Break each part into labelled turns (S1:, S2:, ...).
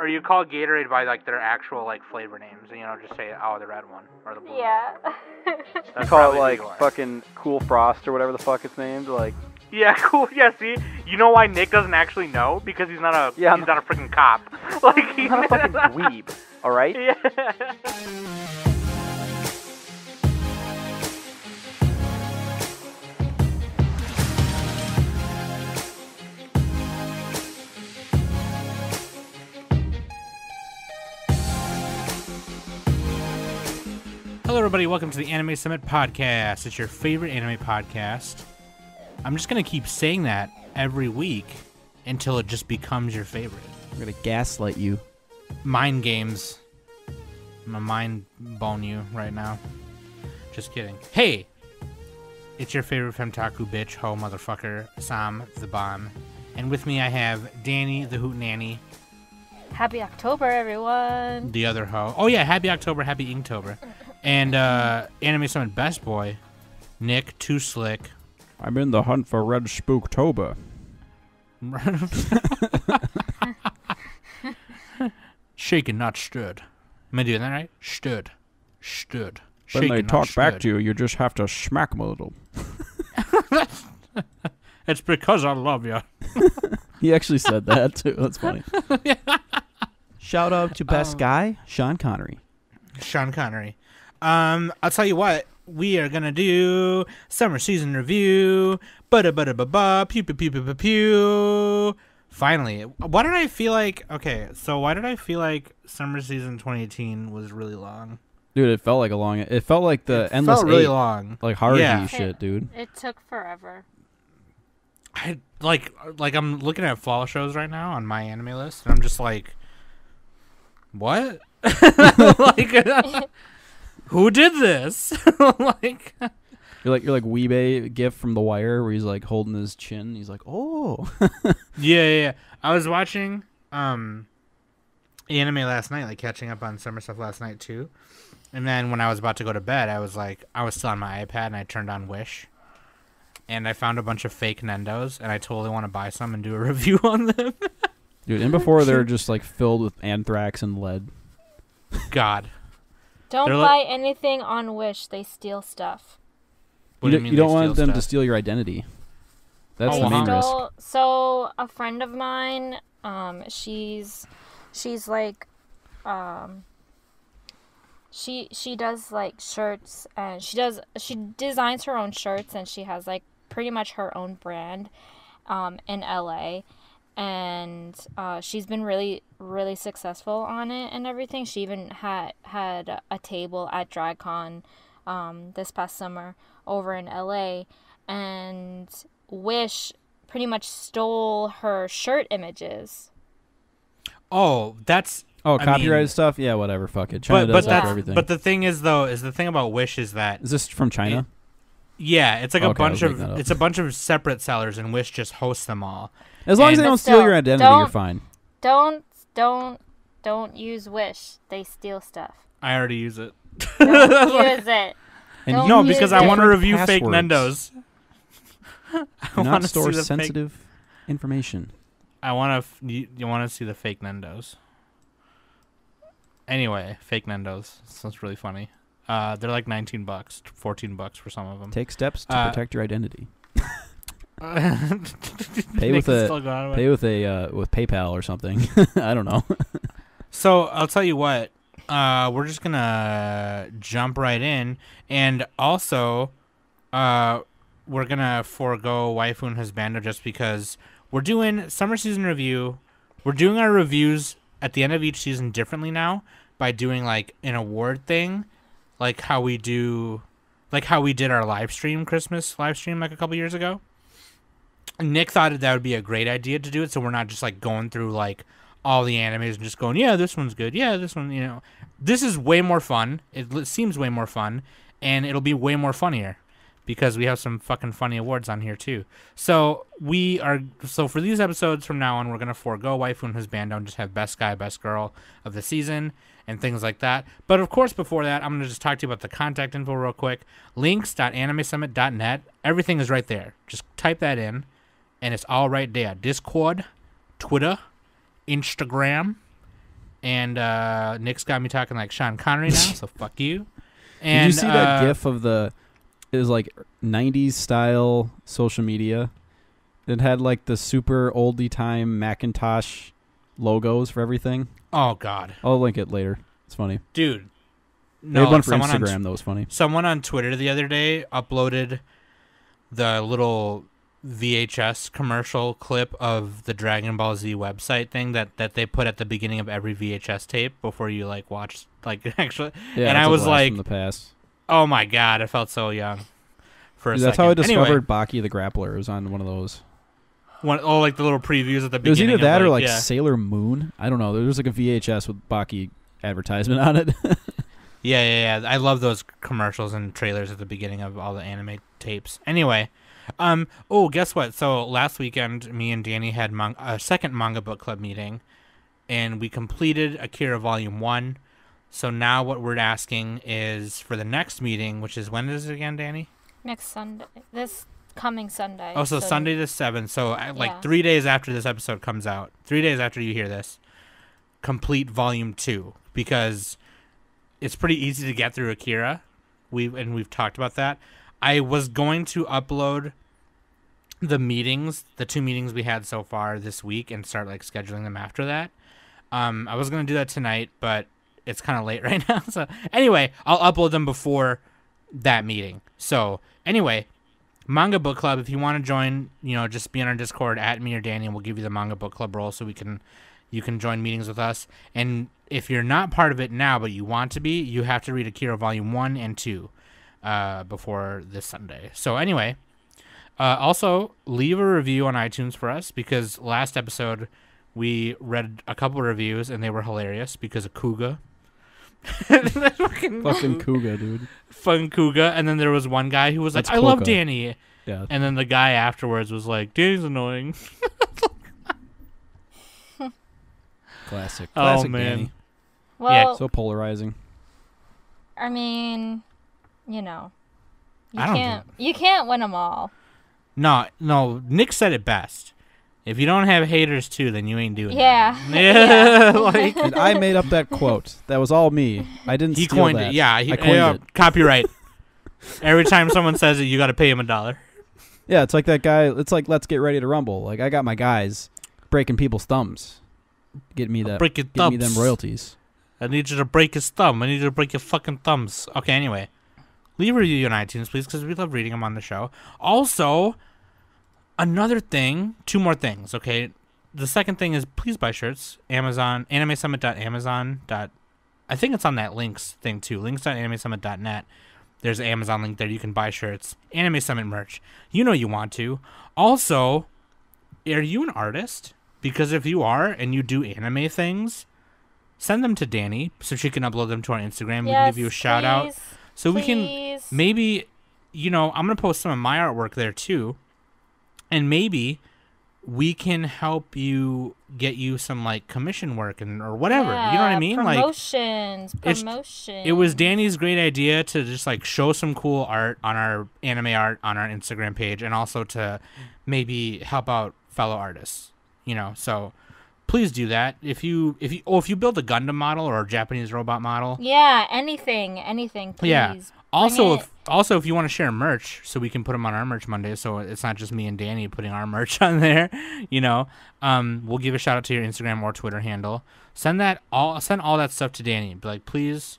S1: Or you call Gatorade by like their actual like flavor names, and just say the red one or the blue.
S2: Yeah.
S1: That's
S3: Call
S1: probably
S3: it
S1: who
S3: like
S1: you are.
S3: fucking Cool Frost or whatever the fuck it's named. Like,
S1: Yeah, cool. Yeah, see, you know why Nick doesn't actually know? Because he's not a
S3: Yeah,
S1: he's not a freaking cop. Like he's
S3: I'm not a fucking dweeb. All right.
S1: Yeah. Hello, everybody. Welcome to the Anime Summit Podcast. It's your favorite anime podcast. I'm just going to keep saying that every week until it just becomes your favorite.
S4: I'm gonna gaslight you.
S1: Mind games. I'm gonna mind bone you right now. Just kidding. Hey! It's your favorite femtaku bitch, ho motherfucker, Sam the Bomb. And with me I have Danny the Hoot Nanny,
S2: Happy October, everyone.
S1: the other ho. Oh yeah, happy October, happy Inktober. And Anime Summit Best Boy, Nick Too Slick.
S4: I'm in the hunt for Red Spooktober.
S1: Shaken, not stirred. Am I doing that right? Stirred.
S4: When
S1: Shaken,
S4: they
S1: not
S4: talk back
S1: stirred.
S4: to you, you just have to smack them a little.
S1: It's because I love you.
S4: He actually said that too. That's funny. Shout out to best guy, Sean Connery.
S1: Sean Connery. I'll tell you what. We are gonna do summer season review. Ba-da-ba-da-ba-ba. Pew-pew-pew-pew-pew. Finally. Why did I feel like... Okay, so why did I feel like summer season 2018 was really long?
S4: Dude, it felt like a long. It felt like the
S1: It
S4: endless
S1: felt really
S4: eight,
S1: long.
S4: like Haruhi
S1: Yeah.
S4: shit, dude.
S2: It took forever.
S1: I like I'm looking at fall shows right now on my anime list, and I'm just like, what? Like, who did this? Like,
S4: You're like Weebay gif from The Wire, where he's like holding his chin. He's like, oh.
S1: yeah. I was watching anime last night, like catching up on summer stuff last night too. And then when I was about to go to bed, I was still on my iPad, and I turned on Wish. And I found a bunch of fake Nendos, and I totally want to buy some and do a review on them.
S4: Dude, and before they're just like filled with anthrax and lead.
S1: God.
S2: Don't
S1: They're
S2: buy anything on Wish. They steal stuff.
S1: What do you
S4: You
S1: mean
S4: don't
S1: they
S4: want
S1: steal
S4: them to
S1: stuff?
S4: steal your identity. That's
S2: I
S4: the main risk.
S2: So a friend of mine, she's like, she does like shirts, and she designs her own shirts, and she has like pretty much her own brand, in LA, and she's been really, really successful on it and everything. She even had a table at DragCon, this past summer over in LA, and Wish pretty much stole her shirt images.
S1: Oh, that's...
S4: Oh,
S1: I
S4: copyrighted
S1: mean-
S4: stuff? Yeah, whatever. Fuck it. China
S1: But
S4: does that
S1: that's
S4: for everything.
S1: but the thing is though, the thing about Wish is that
S4: Is this from China?
S1: yeah, it's like a
S4: Okay, I
S1: bunch
S4: was
S1: of
S4: making that up.
S1: it's a bunch of separate sellers, and Wish just hosts them all.
S4: As long as
S1: and-
S4: they don't
S2: But
S4: steal
S2: still,
S4: your identity, you're
S2: don't-
S4: fine.
S2: Don't use Wish. They steal stuff.
S1: I already use it.
S2: Don't use it.
S4: And
S2: Don't
S1: No,
S2: use
S1: because
S2: it.
S1: I want to
S4: Different
S1: review fake
S4: passwords.
S1: Nendos. I
S4: Do not
S1: wanna
S4: store
S1: see the fake-
S4: sensitive information.
S1: I want to. You want to see the fake Nendos? Anyway, fake Nendos. Sounds really funny. They're like $19, $14 for some of them.
S4: Take steps to protect your identity.
S1: Pay
S4: with PayPal or something. I don't know.
S1: So I'll tell you what. We're just gonna jump right in, and also, we're gonna forego Waifu and Husbando just because we're doing summer season review. We're doing our reviews at the end of each season differently now by doing like an award thing, like how we did our Christmas live stream like a couple years ago. Nick thought that would be a great idea to do it, so we're not just like going through like all the animes and just going, yeah, this one's good, yeah, this one, this is way more fun. It seems way more fun, and it'll be way more funnier because we have some fucking funny awards on here too. So for these episodes from now on, we're gonna forego Waifu and Husbando and just have best guy, best girl of the season and things like that. But of course, before that, I'm gonna just talk to you about the contact info real quick. Links.animesummit.net. Everything is right there. Just type that in, and it's all right there. Discord, Twitter, Instagram, And Nick's got me talking like Sean Connery now, so fuck you. And,
S4: did you see that GIF of it was like 90s style social media? It had like the super oldie time Macintosh logos for everything.
S1: Oh, God.
S4: I'll link it later. It's funny.
S1: Dude.
S4: They had one for Instagram that was funny.
S1: Someone on Twitter the other day uploaded the little VHS commercial clip of the Dragon Ball Z website thing that they put at the beginning of every VHS tape before you like watch like actually.
S4: Yeah,
S1: and I was like,
S4: from the past.
S1: oh my God, I felt so young for a
S4: Dude, that's
S1: second.
S4: how I discovered
S1: Anyway,
S4: Baki the Grappler. It was on one of those.
S1: like the little previews at the
S4: It was
S1: beginning.
S4: either that
S1: of,
S4: or like
S1: yeah.
S4: Sailor Moon. I don't know. There was like a VHS with Baki advertisement on it.
S1: Yeah. I love those commercials and trailers at the beginning of all the anime tapes. Anyway, oh, guess what? So last weekend, me and Danny had a second manga book club meeting, and we completed Akira Volume 1. So now what we're asking is for the next meeting, which is, when is it again, Danny?
S2: Next Sunday. This coming Sunday.
S1: Oh, so Sunday the 7th. So like
S2: Yeah.
S1: 3 days after this episode comes out, 3 days after you hear this, complete Volume 2, because it's pretty easy to get through Akira. We've talked about that. I was going to upload the meetings, the 2 meetings we had so far this week, and start like scheduling them after that. I was going to do that tonight, but it's kind of late right now. So anyway, I'll upload them before that meeting. So anyway, Manga Book Club, if you want to join, just be on our Discord at me or Danny, and we'll give you the Manga Book Club role so you can join meetings with us. And if you're not part of it now, but you want to be, you have to read Akira Volume 1 and 2 before this Sunday. So anyway, also leave a review on iTunes for us, because last episode we read a couple reviews and they were hilarious because of Kuga.
S4: Fucking Kuga, dude.
S1: Fun Kuga. And then there was one guy who was like,
S4: That's
S1: I love
S4: Coca.
S1: Danny.
S4: Yeah.
S1: And then the guy afterwards was like, Danny's annoying.
S4: Classic.
S1: Oh,
S4: Classic
S1: man.
S4: Danny.
S2: Well,
S4: So polarizing.
S2: I mean, you
S1: I don't
S2: can't win them all.
S1: No, Nick said it best. If you don't have haters too, then you ain't doing
S2: Yeah.
S1: it. Yeah. like
S4: And I made up that quote. That was all me. I didn't
S1: he
S4: steal
S1: coined
S4: that.
S1: it. Yeah,
S4: I coined it.
S1: Copyright. Every time someone says it, you got to pay him $1.
S4: Yeah, it's like that guy. It's like Let's Get Ready to Rumble. Like I got my guys breaking people's thumbs. Get me that.
S1: Break your
S4: Get me
S1: thumbs.
S4: them royalties.
S1: I need you to break his thumb. I need you to break your fucking thumbs. Okay, anyway. Leave a review on iTunes, please, because we love reading them on the show. Also, another thing, 2 more things, okay? The second thing is please buy shirts. Amazon, animesummit.amazon. I think it's on that links thing, too. Links.animesummit.net. There's an Amazon link there. You can buy shirts. Anime Summit merch. You know you want to. Also, are you an artist? Because if you are and you do anime things, send them to Danny so she can upload them to our Instagram. We can give you a shout out. So we can maybe, I'm going to post some of my artwork there too. And maybe we can help you get you some like commission work or whatever.
S2: Yeah,
S1: you know what I mean?
S2: Promotions.
S1: It was Danny's great idea to just like show some cool art on our anime art on our Instagram page, and also to maybe help out fellow artists. So please do that. If you build a Gundam model or a Japanese robot model.
S2: Yeah, anything, please.
S1: Yeah. Also, if you want to share merch, so we can put them on our Merch Monday, so it's not just me and Danny putting our merch on there, we'll give a shout out to your Instagram or Twitter handle. Send all that stuff to Danny. Be like, please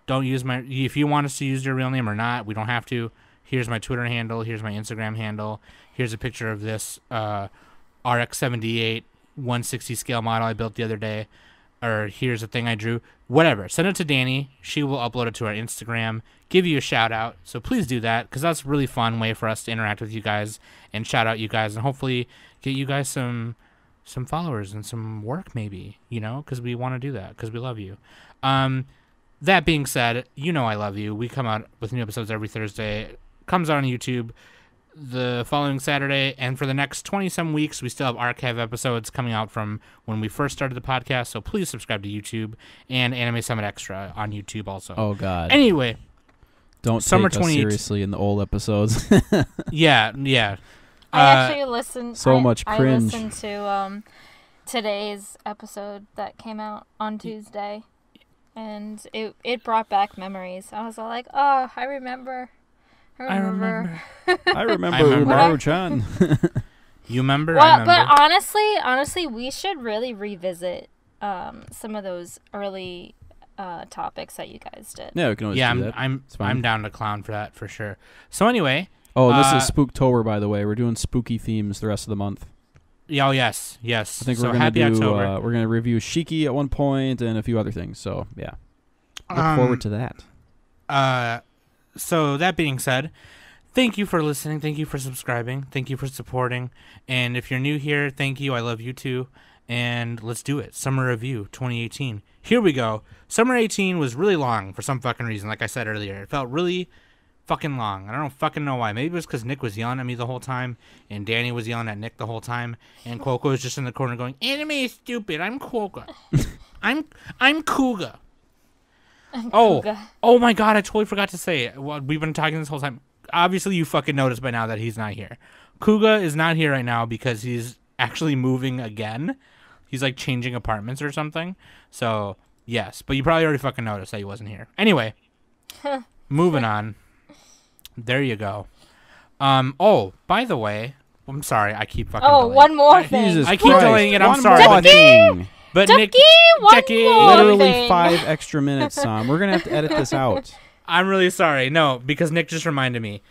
S1: don't use if you want us to use your real name or not, we don't have to. Here's my Twitter handle. Here's my Instagram handle. Here's a picture of this RX-78 160 scale model I built the other day. Or here's a thing I drew. Whatever. Send it to Danny. She will upload it to our Instagram. Give you a shout out. So please do that, because that's a really fun way for us to interact with you guys and shout out you guys, and hopefully get you guys some followers and some work maybe, because we want to do that, because we love you. That being said, I love you. We come out with new episodes every Thursday. It comes out on YouTube the following Saturday, and for the next 20-some weeks, we still have archive episodes coming out from when we first started the podcast, so please subscribe to YouTube, and Anime Summit Extra on YouTube also.
S4: Oh, God.
S1: Anyway.
S4: Don't
S1: Summer
S4: take us seriously in the old episodes.
S1: Yeah.
S2: I actually listened.
S4: So much cringe.
S2: I listened to today's episode that came out on Tuesday, and it brought back memories. I was all like, oh, I remember.
S4: I remember
S1: I remember.
S4: Umaru-chan.
S1: You remember?
S2: Well,
S1: I remember.
S2: but honestly, we should really revisit some of those early topics that you guys did.
S4: Yeah, we can always
S1: Yeah,
S4: do that. It's fine.
S1: I'm down to clown for that for sure. So anyway,
S4: Oh, this is Spooktober, by the way. We're doing spooky themes the rest of the month.
S1: oh yes.
S4: I think
S1: so
S4: we're gonna
S1: happy
S4: do.
S1: October.
S4: We're gonna review Shiki at one point and a few other things. So yeah, look forward to that.
S1: So that being said, thank you for listening. Thank you for subscribing. Thank you for supporting. And if you're new here, thank you. I love you too. And let's do it. Summer Review 2018. Here we go. Summer 18 was really long for some fucking reason. Like I said earlier, it felt really fucking long. I don't fucking know why. Maybe it was because Nick was yelling at me the whole time, and Danny was yelling at Nick the whole time, and Quokka was just in the corner going, "Anime is stupid. I'm Quokka. I'm Kuga." Oh my god! I totally forgot to say it. Well, we've been talking this whole time. Obviously, you fucking noticed by now that he's not here. Kuga is not here right now because he's actually moving again. He's like changing apartments or something. So yes, but you probably already fucking noticed that he wasn't here. Anyway, moving on. There you go. Oh, by the way, I'm sorry. I keep fucking.
S2: Oh,
S1: delaying.
S2: one more thing.
S4: Jesus
S1: I keep
S4: Christ.
S1: delaying it. I'm
S4: One
S1: sorry.
S4: more thing.
S1: But
S2: Ducky,
S1: Nick,
S2: one
S1: Jackie,
S2: more
S4: Literally
S2: thing.
S4: 5 extra minutes, Sam. We're gonna have to edit this out.
S1: I'm really sorry. No, because Nick just reminded me.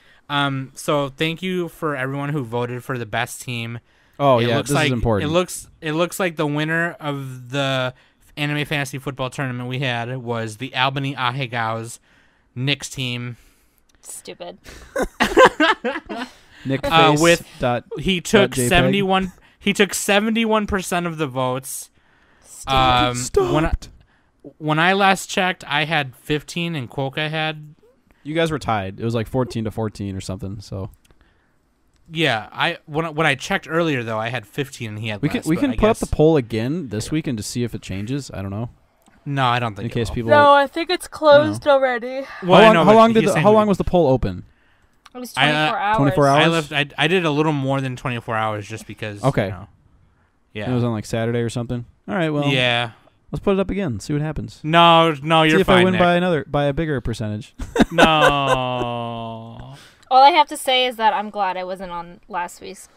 S1: So thank you for everyone who voted for the best team.
S4: Oh
S1: It
S4: yeah,
S1: looks
S4: this
S1: like,
S4: is important.
S1: It looks like the winner of the anime fantasy football tournament we had was the Albany Ahegao's Nick's team.
S2: Stupid.
S4: Nick
S1: with-
S4: Face dot.
S1: He took
S4: JPEG.
S1: 71. He took 71% of the votes.
S4: Stop.
S1: When I last checked, I had 15, and Quokka had.
S4: You guys were tied. It was like 14-14 or something. So
S1: Yeah, when I checked earlier though, I had 15, and he had.
S4: we
S1: less,
S4: can
S1: but I
S4: put up
S1: guess-
S4: the poll again this week and to see if it changes. I don't know.
S1: No, I don't
S4: In
S1: think.
S4: case
S1: it will.
S4: people.
S2: No, I think it's closed already.
S1: Well, I know,
S4: how
S1: but
S4: long
S1: he's saying
S4: how long
S1: we-
S4: was the poll open?
S2: It was
S1: I,
S2: 24 hours.
S4: 24 hours?
S1: I did a little more than 24 hours just because.
S4: Okay.
S1: You know,
S4: It was
S1: yeah.
S4: on like Saturday or something. All right, well,
S1: Yeah.
S4: let's put it up again. See what happens.
S1: No, you're
S4: See if
S1: fine.
S4: I win
S1: Nick.
S4: by a bigger percentage.
S1: No.
S2: All I have to say is that I'm glad I wasn't on last week's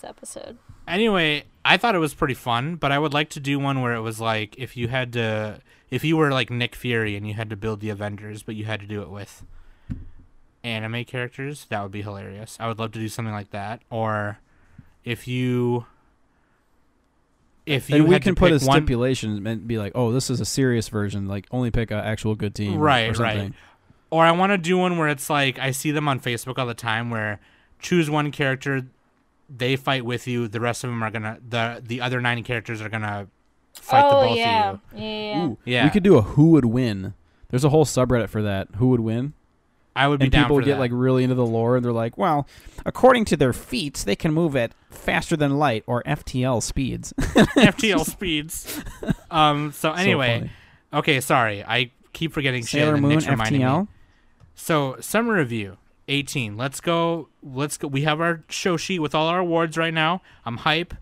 S2: episode.
S1: Anyway, I thought it was pretty fun, but I would like to do one where it was like if you were like Nick Fury and you had to build the Avengers, but you had to do it with anime characters. That would be hilarious. I would love to do something like that. Or if you
S4: And we
S1: had
S4: can
S1: to
S4: put a
S1: pick one,
S4: stipulation and be like, oh, this is a serious version. Like, only pick an actual good team.
S1: Right,
S4: or something.
S1: right. Or I want to do one where it's like I see them on Facebook all the time where choose one character, they fight with you, the rest of them are gonna the other 9 characters are gonna fight the both
S2: yeah.
S1: of you.
S2: Yeah.
S4: Ooh,
S1: Yeah.
S4: We could do a who would win. There's a whole subreddit for that. Who would win?
S1: I would be
S4: And
S1: down
S4: people
S1: for
S4: get
S1: that.
S4: like really into the lore, and they're like, well, according to their feats, they can move at faster than light or FTL speeds.
S1: FTL speeds. So anyway,
S4: funny.
S1: okay, sorry, I keep forgetting shit.
S4: Sailor
S1: and
S4: Moon
S1: Nick's reminding me.
S4: FTL.
S1: So summer review 18. Let's go. We have our show sheet with all our awards right now. I'm hype.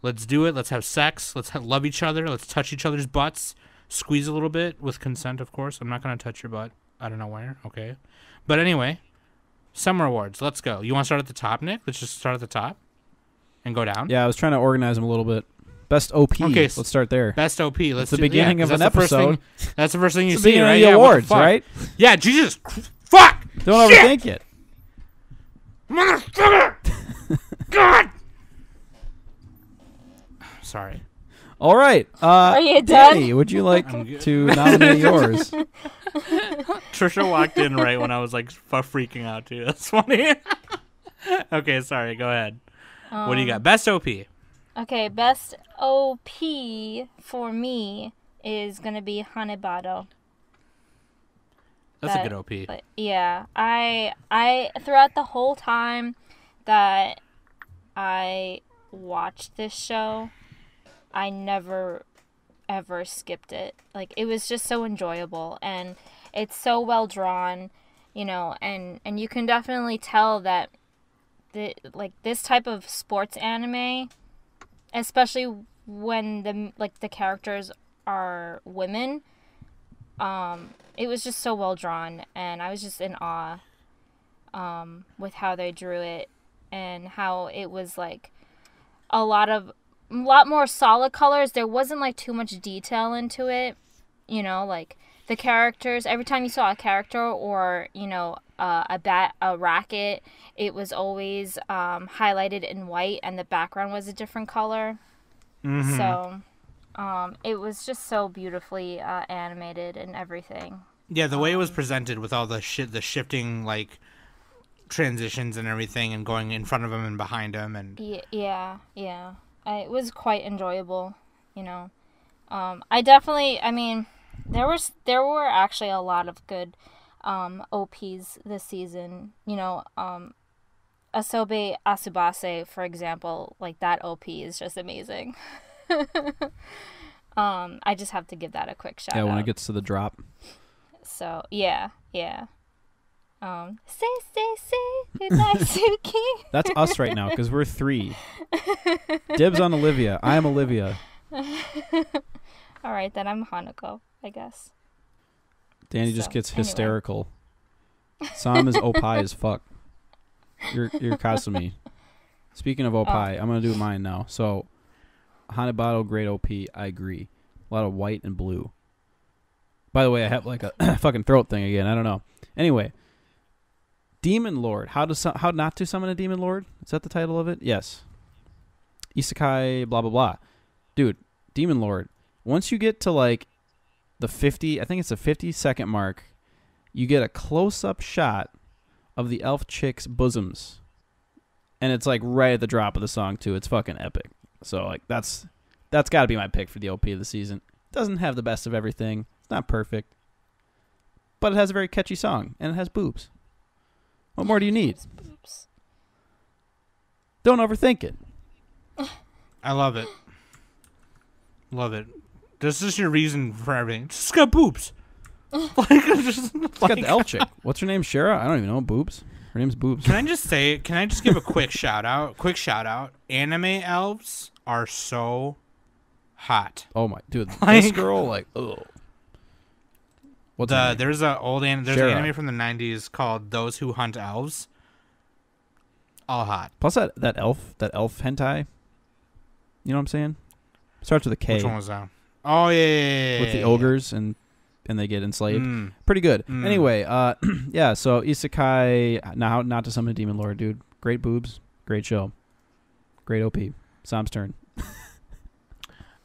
S1: Let's do it. Let's have sex. Let's love each other. Let's touch each other's butts. Squeeze a little bit with consent, of course. I'm not gonna touch your butt. I don't know where. Okay, but anyway, summer awards. Let's go. You want to start at the top, Nick? Let's just start at the top and go down.
S4: Yeah, I was trying to organize them a little bit. Best OP.
S1: Okay,
S4: Let's start there.
S1: Best OP. Let's
S4: the
S1: do,
S4: beginning
S1: 'cause
S4: of an
S1: that's the first
S4: episode.
S1: thing- that's the first thing you
S4: It's the
S1: see,
S4: beginning
S1: right?
S4: of the
S1: Yeah, what
S4: awards,
S1: fuck?
S4: right?
S1: Yeah, Jesus. Fuck.
S4: Don't
S1: Shit!
S4: overthink it.
S1: Motherfucker. God. Sorry.
S4: All right.
S2: Are you done?
S4: Danny, would you like
S1: I'm good.
S4: to nominate yours?
S1: Trisha walked in right when I was like freaking out too. That's funny. Okay, sorry. Go ahead. What do you got? Best OP.
S2: Okay, best OP for me is gonna be Hanebado.
S1: That's a
S2: That-
S1: good OP.
S2: But yeah, I throughout the whole time that I watched this show, I never ever skipped it. Like, it was just so enjoyable, and it's so well drawn, and you can definitely tell that this type of sports anime, especially when the characters are women, it was just so well drawn, and I was just in awe with how they drew it, and how it was like a lot more solid colors. There wasn't like too much detail into it, you know, like the characters, every time you saw a character or, you know, a racket, it was always highlighted in white, and the background was a different color.
S1: Mm-hmm.
S2: So it was just so beautifully animated and everything.
S1: Yeah, the way it was presented with all the shifting like transitions and everything, and going in front of him and behind him, and
S2: yeah. It was quite enjoyable, you know. I mean, there were actually a lot of good OPs this season, you know. Asobe Asubase, for example, like that OP is just amazing. I just have to give that a quick shout out.
S4: Yeah, when it gets to the drop.
S2: So yeah. Say Natsuki.
S4: That's us right now because we're 3. Dibs on Olivia. I am Olivia.
S2: All right, then I'm Hanako, I guess.
S4: Danny just gets
S2: anyway.
S4: hysterical. Sam is opai as fuck. You're Kasumi. Speaking of opai, I'm gonna do mine now. So, Hanabado, great OP. I agree. A lot of white and blue. By the way, I have like a fucking throat thing again. I don't know. Anyway, Demon Lord. How not to summon a Demon Lord? Is that the title of it? Yes. Isekai. Blah blah blah. Dude, Demon Lord. Once you get to like the 50, I think it's the 50-second mark, you get a close-up shot of the elf chick's bosoms, and it's like right at the drop of the song too. It's fucking epic. So like that's got to be my pick for the OP of the season. Doesn't have the best of everything. It's not perfect, but it has a very catchy song, and it has boobs. What more do you need? Don't overthink it.
S1: I love it. Love it. This is your reason for everything. It's got boobs. It's
S4: got the elf chick. What's her name? Shara? I don't even know. Boobs. Her name's Boobs.
S1: Can I just give a quick shout out? Anime elves are so hot.
S4: Oh my dude.
S1: Like,
S4: this girl, like, ugh. What's her name?
S1: There's an
S4: Shara.
S1: anime from the 90s called Those Who Hunt Elves. All hot.
S4: Plus that elf hentai. You know what I'm saying? Starts with a K.
S1: Which one was that? Oh yeah.
S4: With the ogres and they get enslaved. Pretty good. Anyway, yeah, so Isekai, now not to summon a Demon Lord, dude. Great boobs, great show. Great OP. Sam's turn.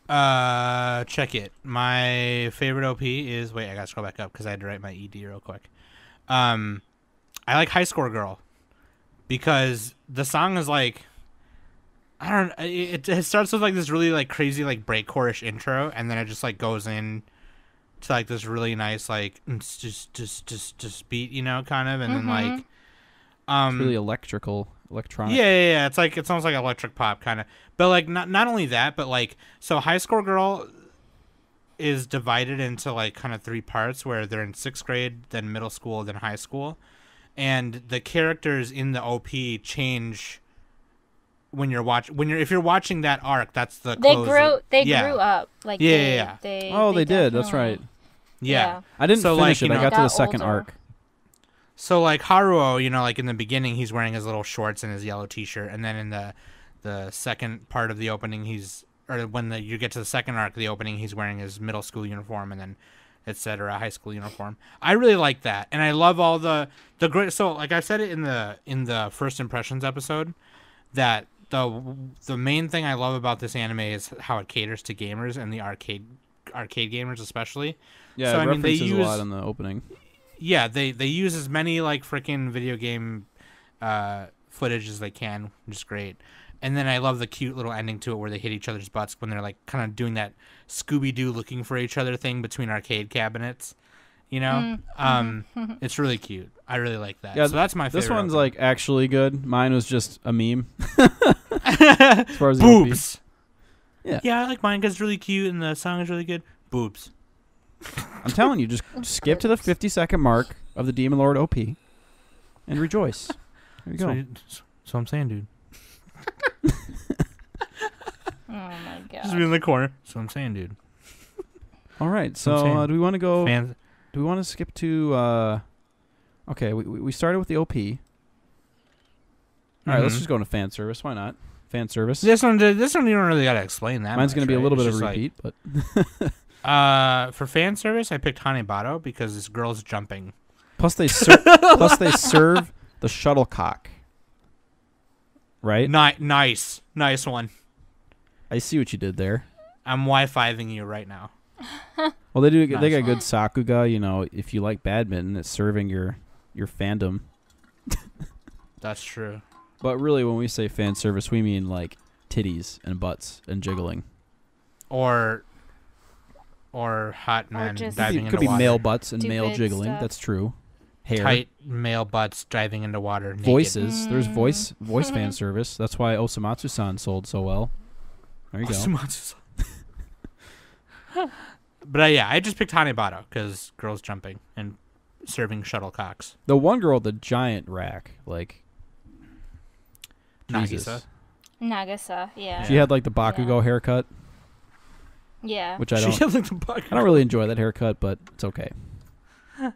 S1: Check it. My favorite OP is, wait, I gotta scroll back up because I had to write my ED real quick. I like High Score Girl because the song is like, I don't. It starts with like this really like crazy like breakcore-ish intro, and then it just like goes in to like this really nice like just beat, you know, kind of, and then like
S4: It's really electronic.
S1: Yeah. It's like, it's almost like electric pop kind of, but like not only that, but like, so High Score Girl is divided into like kind of 3 parts where they're in 6th grade, then middle school, then high school, and the characters in the OP change. If you're watching that arc, that's the
S2: They
S1: close
S2: grew up. Like
S1: yeah.
S4: They did. That's right.
S1: Yeah.
S4: I didn't finish it. I got to the
S2: got
S4: second
S2: older.
S4: arc.
S1: So like Haruo, you know, like in the beginning, he's wearing his little shorts and his yellow T-shirt, and then in the second part of the opening, you get to the second arc of the opening, he's wearing his middle school uniform, and then etc. high school uniform. I really like that, and I love all the great. So like I said it in the first impressions episode, that the main thing I love about this anime is how it caters to gamers and the arcade gamers especially.
S4: Yeah,
S1: so,
S4: it references
S1: they use
S4: a lot in the opening.
S1: Yeah, they use as many like freaking video game footage as they can, which is great. And then I love the cute little ending to it where they hit each other's butts when they're like kind of doing that Scooby-Doo looking for each other thing between arcade cabinets. You know, it's really cute. I really like that. Yeah, so that's my favorite.
S4: This one's like actually good. Mine was just a meme. As far as
S1: boobs.
S4: Yeah,
S1: I like mine because it's really cute and the song is really good. Boobs.
S4: I'm telling you, just skip to the 50-second mark of the Demon Lord OP and rejoice. There you go.
S1: That's what I'm saying, dude.
S2: Oh my
S1: Just be in the corner. That's what I'm saying, dude.
S4: All right.
S1: That's what I'm
S4: So
S1: saying.
S4: do we want to go?
S1: Fans.
S4: Do we want to skip to? Okay, we started with the OP. All right, let's
S1: Mhm.
S4: just go into fan service. Why not? Fan service.
S1: This one you don't really gotta explain that.
S4: Mine's
S1: going
S4: gonna
S1: to
S4: be a little bit
S1: It's
S4: of a
S1: just
S4: repeat, but
S1: for fan service, I picked Hanebado because this girl's jumping.
S4: plus they serve the shuttlecock. Right?
S1: Nice one.
S4: I see what you did there.
S1: I'm Wi-Fi-ing you right now.
S4: Well, they do.
S1: Nice.
S4: They got good Sakuga. You know, if you like badminton, it's serving your fandom.
S1: That's true.
S4: But really, when we say fan service, we mean like titties and butts and jiggling.
S1: Or hot men
S2: just-
S1: diving
S4: It
S1: into
S4: could be
S1: water.
S4: male butts and male
S2: Stupid
S4: jiggling.
S2: stuff.
S4: That's true. Hair,
S1: Tight male butts diving into water. Naked.
S4: voices. There's
S2: Mm.
S4: voice fan service. That's why Osamatsu-san sold so well. There you go.
S1: But yeah, I just picked Hanebado because girls jumping and serving shuttlecocks.
S4: The one girl with the giant rack, like Jesus.
S1: Nagisa.
S2: Nagisa, yeah.
S4: She had like the Bakugo haircut,
S2: Yeah.
S4: which I
S1: She
S4: don't.
S1: had, like, the bucket.
S4: I don't really enjoy that haircut, but it's okay.
S1: All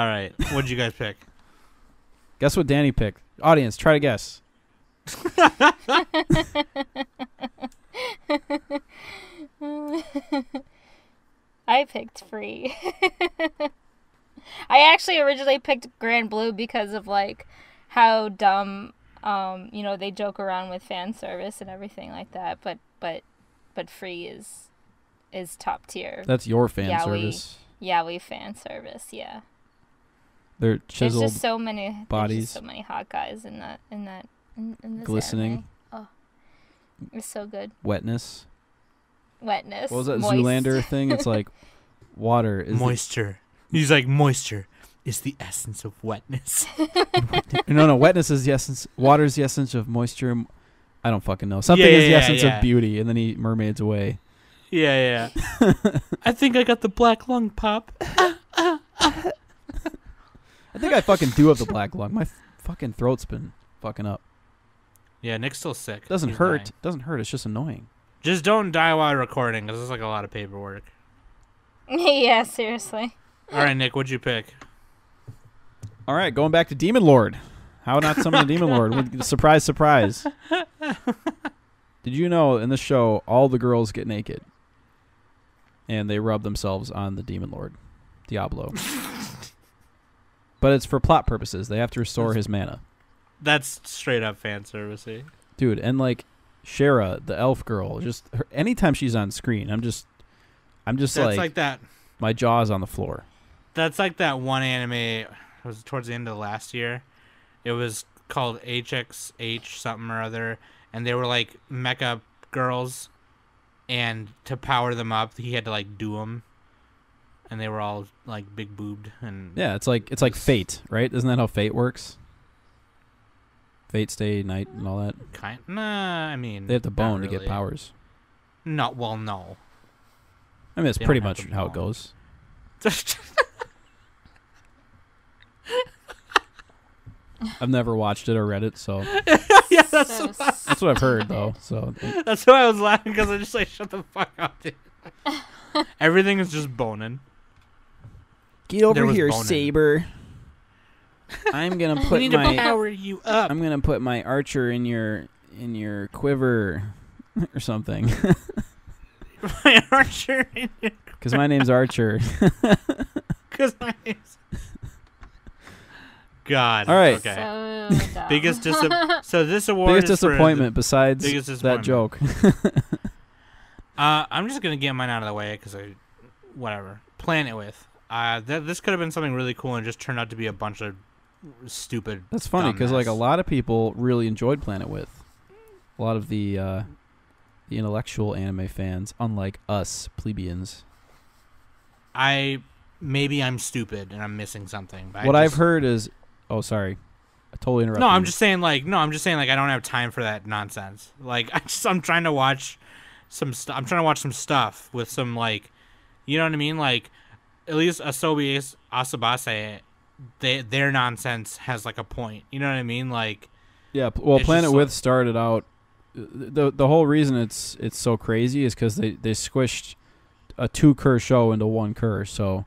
S1: right, what'd you guys pick?
S4: Guess what Danny picked? Audience, try to guess.
S2: I picked Free. I actually originally picked Grand Blue because of like how dumb they joke around with fan service and everything like that, but Free is top tier.
S4: That's your fan
S2: Yaoi.
S4: service.
S2: Yaoi fan service, yeah.
S4: They're
S2: There's
S4: chiseled,
S2: just so many
S4: bodies.
S2: There's just so many hot guys in this
S4: glistening.
S2: anime. Oh, it's so good.
S4: wetness.
S2: Wetness.
S4: What was that
S2: moist.
S4: Zoolander thing? It's like water is
S1: Moisture. He's like, moisture is the essence of wetness.
S4: no, wetness is the essence. Water is the essence of moisture. I don't fucking know. Something is the
S1: Yeah,
S4: essence
S1: yeah.
S4: of beauty, and then he mermaids away.
S1: Yeah. I think I got the black lung pop.
S4: I think I fucking do have the black lung. My fucking throat's been fucking up.
S1: Yeah, Nick's still sick.
S4: Doesn't
S1: He's
S4: hurt.
S1: dying.
S4: Doesn't hurt. It's just annoying.
S1: Just don't die while recording, because it's like a lot of paperwork.
S2: Yeah, seriously.
S1: All right, Nick, what'd you pick?
S4: All right, going back to Demon Lord. How not summon a Demon Lord? Surprise, surprise. Did you know in this show all the girls get naked and they rub themselves on the Demon Lord, Diablo? But it's for plot purposes. They have to restore his mana.
S1: That's straight up fan servicey.
S4: Dude, and like Shara, the elf girl, just anytime she's on screen, I'm just
S1: That's like that.
S4: my jaw's on the floor.
S1: That's like that one anime. It was towards the end of last year. It was called HXH something or other, and they were like mecha girls, and to power them up, he had to like do them, and they were all like big boobed and
S4: Yeah, it's like Fate, right? Isn't that how Fate works? Fate stay night and all that.
S1: Nah, I mean
S4: They have to
S1: not
S4: bone to get
S1: really.
S4: powers.
S1: No, well, no.
S4: I mean, it's
S1: They
S4: pretty
S1: don't have
S4: much
S1: to
S4: how it
S1: bone.
S4: goes. I've never watched it or read it, so
S1: Yeah, that's
S2: So
S4: that's what I've heard though. So
S1: that's why I was laughing, because I just like, shut the fuck up, dude. Everything is just boning.
S4: get
S1: There was boning.
S4: Saber. I'm gonna
S1: We
S4: put
S1: need to
S4: my
S1: power you up.
S4: I'm gonna put my archer in your quiver or something.
S1: My archer in your
S4: Because my name's Archer.
S1: Because my name's... God.
S4: All right.
S1: Okay.
S2: So dumb.
S1: Biggest So this award
S4: Biggest
S1: is for the
S4: disappointment besides
S1: biggest
S4: that
S1: disappointment.
S4: joke.
S1: I'm just gonna get mine out of the way because whatever. Planet with. This could have been something really cool and just turned out to be a bunch of stupid.
S4: That's funny because like a
S1: dumbass.
S4: lot of people really enjoyed Planet with. A lot of the intellectual anime fans, unlike us plebeians.
S1: Maybe I'm stupid and I'm missing something. But
S4: What
S1: I
S4: I've
S1: just,
S4: heard is, oh sorry, I totally interrupted.
S1: No, I'm
S4: you.
S1: just saying like I don't have time for that nonsense. Like I'm trying to watch some I'm trying to watch some stuff with some like, you know what I mean? Like at least Asobi Asabase, their nonsense has like a point. You know what I mean? Like
S4: Yeah, well,
S1: It's
S4: Planet
S1: just
S4: with started out the whole reason it's so crazy is because they squished a 2 Cur show into 1 Cur, so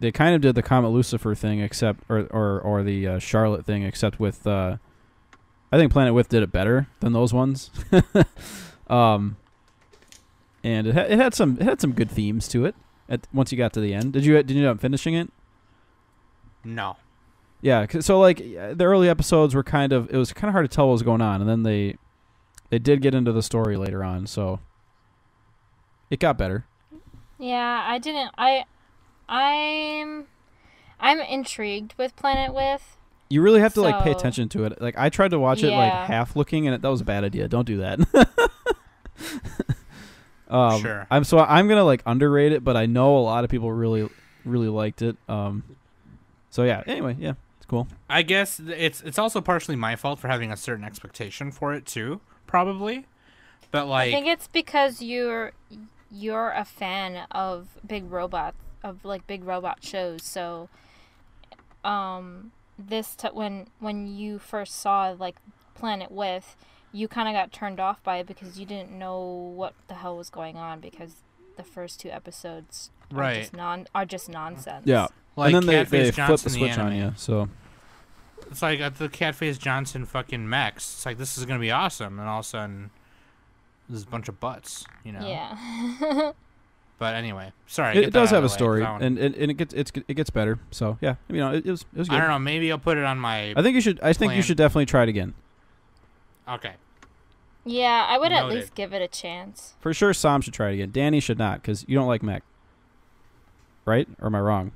S4: they kind of did the Comet Lucifer thing, except or the Charlotte thing, except with I think Planet With did it better than those ones. And it had some good themes to it. Once you got to the end, did you end up finishing it?
S1: No.
S4: Yeah, so like the early episodes were it was kind of hard to tell what was going on, and then they did get into the story later on, so it got better.
S2: Yeah, I didn't. I'm intrigued with Planet With.
S4: You really have to like pay
S2: So-
S4: attention to it. Like I tried to watch it like
S2: Yeah.
S4: half looking, and that was a bad idea. Don't do that.
S1: Sure.
S4: I'm gonna like underrate it, but I know a lot of people really liked it. So yeah. Anyway, yeah, it's cool.
S1: I guess it's also partially my fault for having a certain expectation for it too, probably. But
S2: I think
S1: like,
S2: it's because you're a fan of big robot shows. So, when you first saw like Planet With, you kind of got turned off by it because you didn't know what the hell was going on because the first 2 episodes
S1: Right.
S2: are just nonsense.
S4: Yeah.
S1: like
S4: and then they
S1: Catface
S4: flip the
S1: Johnson,
S4: switch on
S1: anime.
S4: you. So
S1: It's like the Catface Johnson fucking mechs. It's like, this is gonna be awesome, and all of a sudden, there's a bunch of butts. You know.
S2: Yeah.
S1: But anyway, sorry.
S4: it
S1: get that
S4: does
S1: out
S4: have a
S1: of the way,
S4: story,
S1: 'cause I want-
S4: and it gets better. So yeah, it was good.
S1: I don't know. Maybe I'll put it on my.
S4: I think you should. I think you
S1: plan.
S4: should definitely try it again.
S1: Okay.
S2: Yeah, I would at
S1: Noted.
S2: least give it a chance.
S4: For sure, Sam should try it again. Danny should not, because you don't like mech. Right? Or am I wrong?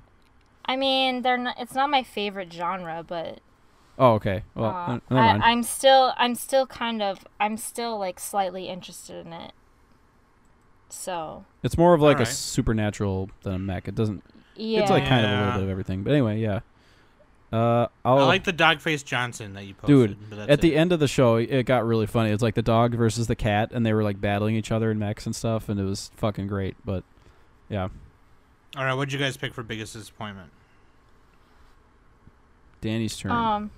S2: I mean, it's not my favorite genre, but
S4: Oh, okay. Well, never mind.
S2: I'm still like slightly interested in it. So
S4: It's more of like a
S1: Alright.
S4: supernatural than a mech. It doesn't.
S2: yeah,
S4: It's like kind of a
S1: Yeah.
S4: little bit of everything. But anyway, yeah. I
S1: I like the Dogface Johnson that you posted.
S4: Dude,
S1: but that's
S4: at the
S1: it.
S4: end of the show, it got really funny. It's like the dog versus the cat, and they were like battling each other in mechs and stuff, and it was fucking great. But yeah,
S1: All right, what'd you guys pick for biggest disappointment?
S4: Danny's turn.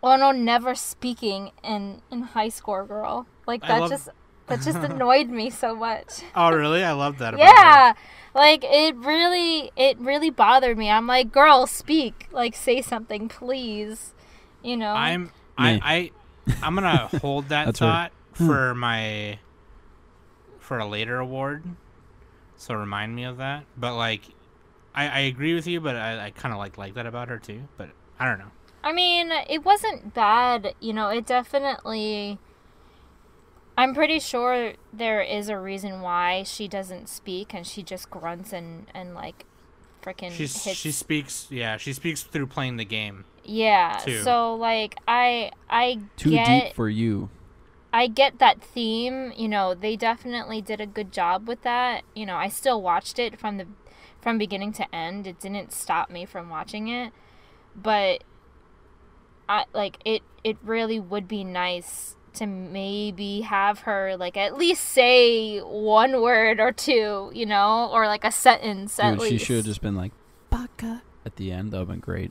S2: Oh no, never speaking in High Score Girl. Like
S1: I love-
S2: that just annoyed me so much.
S1: Oh, really? I love that. About
S2: Yeah. Like it really bothered me. I'm like, girl, speak. Like say something, please. You know.
S1: I'm
S4: Me.
S1: I'm gonna hold that
S4: That's right.
S1: thought for a later award. So remind me of that. But like, I agree with you, but I kind of like that about her too. But I don't know.
S2: I mean, it wasn't bad, you know, it definitely... I'm pretty sure there is a reason why she doesn't speak and she just grunts and like, freaking hits...
S1: She speaks. Yeah, she speaks through playing the game.
S2: Yeah,
S1: too.
S2: so, like, I
S4: Too deep for you.
S2: I get that theme, you know, they definitely did a good job with that. You know, I still watched it from beginning to end. It didn't stop me from watching it. But it really would be nice to maybe have her like at least say one word or two, you know, or like a sentence at
S4: Dude, she
S2: least.
S4: should have just been like, "Baka" at the end. That would have been great.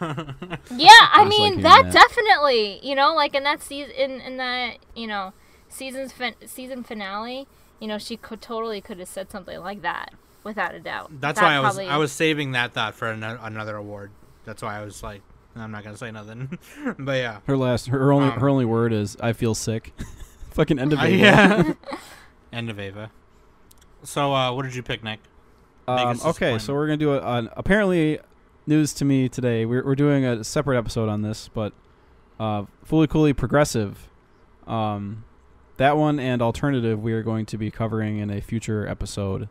S2: Yeah, I
S4: Just like
S2: mean
S4: hearing
S2: that
S4: that.
S2: definitely, you know, like in that season, in that, you know, season finale, you know, she could have said something like that without a doubt.
S1: That's
S2: That
S1: why
S2: probably-
S1: I was saving that thought for another award. That's why I was like, I'm not gonna say nothing. But yeah.
S4: Her only word is, "I feel sick." Fucking end of it.
S1: Yeah. End of Ava. So what did you pick, Nick? Biggest
S4: Okay, so we're gonna do apparently news to me today. We're doing a separate episode on this, but Fully Coolly Progressive, that one and Alternative we are going to be covering in a future episode.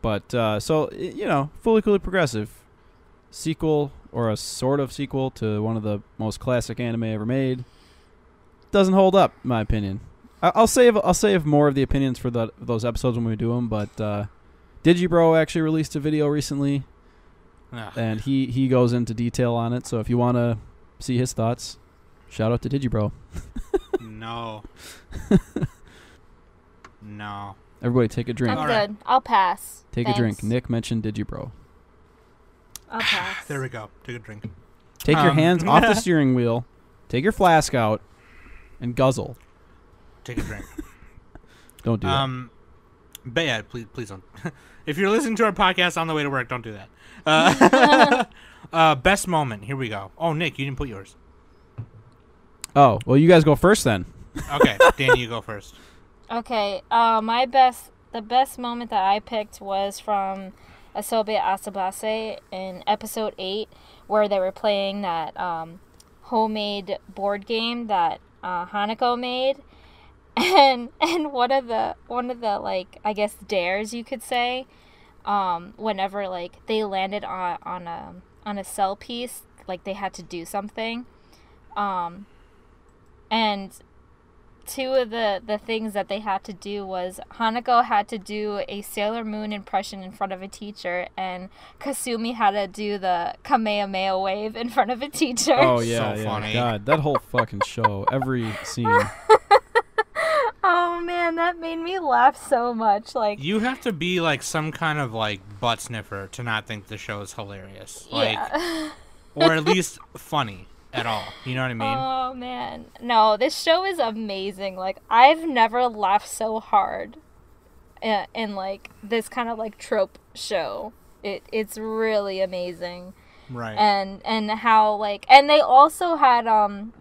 S4: But you know, Fully Coolly Progressive, sequel or a sort of sequel to one of the most classic anime ever made. Doesn't hold up, in my opinion. I'll save more of the opinions for those episodes when we do them. But Digibro actually released a video recently,
S1: Ugh.
S4: and he goes into detail on it. So if you want to see his thoughts, shout out to Digibro.
S1: No. No.
S4: Everybody take a drink.
S2: I'm
S1: All
S2: good.
S1: right.
S2: I'll pass.
S4: Take
S2: Thanks.
S4: a drink. Nick mentioned Digibro.
S2: I'll pass.
S1: There we go. Take a drink.
S4: Take your hands off the steering wheel Take your flask out and guzzle.
S1: Take a drink.
S4: Don't do that.
S1: But yeah, please don't. If you're listening to our podcast on the way to work, don't do that. Best moment. Here we go. Oh, Nick, you didn't put yours.
S4: Oh, well, you guys go first then.
S1: Okay, Danny, you go first.
S2: Okay, the best moment that I picked was from Asobi Asobase in episode 8, where they were playing that homemade board game that Hanako made, and one of the like, I guess, dares you could say, whenever like they landed on a cell piece, like they had to do something, and two of the things that they had to do was Hanako had to do a Sailor Moon impression in front of a teacher, and Kasumi had to do the Kamehameha wave in front of a teacher.
S4: Oh, yeah,
S1: So
S4: yeah.
S1: funny.
S4: God, that whole fucking show. Every scene.
S2: Oh man, that made me laugh so much. Like,
S1: You have to be like some kind of like butt sniffer to not think the show is hilarious. Like,
S2: yeah.
S1: or at least funny at all. You know what I mean?
S2: Oh man, no, this show is amazing. Like, I've never laughed so hard in like this kind of like trope show. It's really amazing.
S1: Right.
S2: And how like, and they also had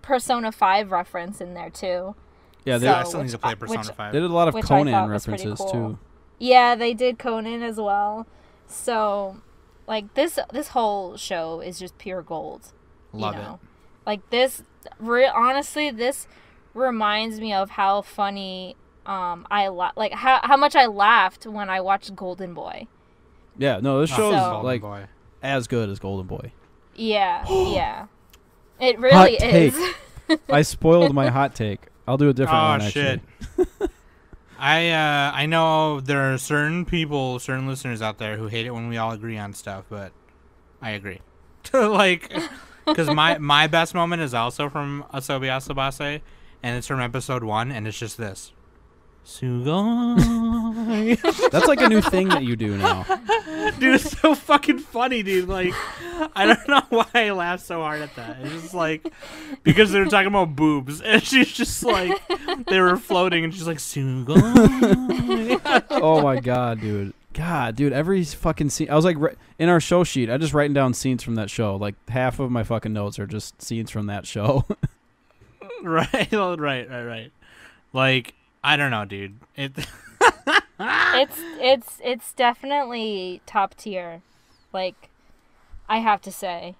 S2: Persona 5 reference in there too.
S4: Yeah, they,
S2: So-
S1: I still need to play Persona
S2: which-
S1: 5.
S4: they did a lot of
S2: which I
S4: Conan
S2: thought was pretty
S4: references,
S2: cool.
S4: too.
S2: Yeah, they did Conan as well. So, like, this whole show is just pure gold.
S1: Love
S2: you know? Like, this, honestly, this reminds me of how funny like how much I laughed when I watched Golden Boy.
S4: Yeah, no, this
S1: Oh,
S4: show's
S2: So-
S1: Golden
S4: like
S1: Boy.
S4: as good as Golden Boy.
S2: Yeah, yeah. It really
S4: Hot
S2: is.
S4: I spoiled my hot take. I'll do a different
S1: Oh
S4: one, actually.
S1: shit. I know there are certain people, certain listeners out there who hate it when we all agree on stuff, but I agree. Like, because my best moment is also from Asobi Asobase, and it's from episode 1, and it's just this. Sugoi.
S4: That's like a new thing that you do now.
S1: Dude, it's so fucking funny, dude. Like, I don't know why I laugh so hard at that. It's just like, because they were talking about boobs, and she's just like, they were floating, and she's like, Sugoi.
S4: Oh my god, dude. God, dude, every fucking scene. I was like, in our show sheet, I just writing down scenes from that show. Like, half of my fucking notes are just scenes from that show.
S1: Right. Like, I don't know, dude.
S2: It's definitely top tier. Like, I have to say.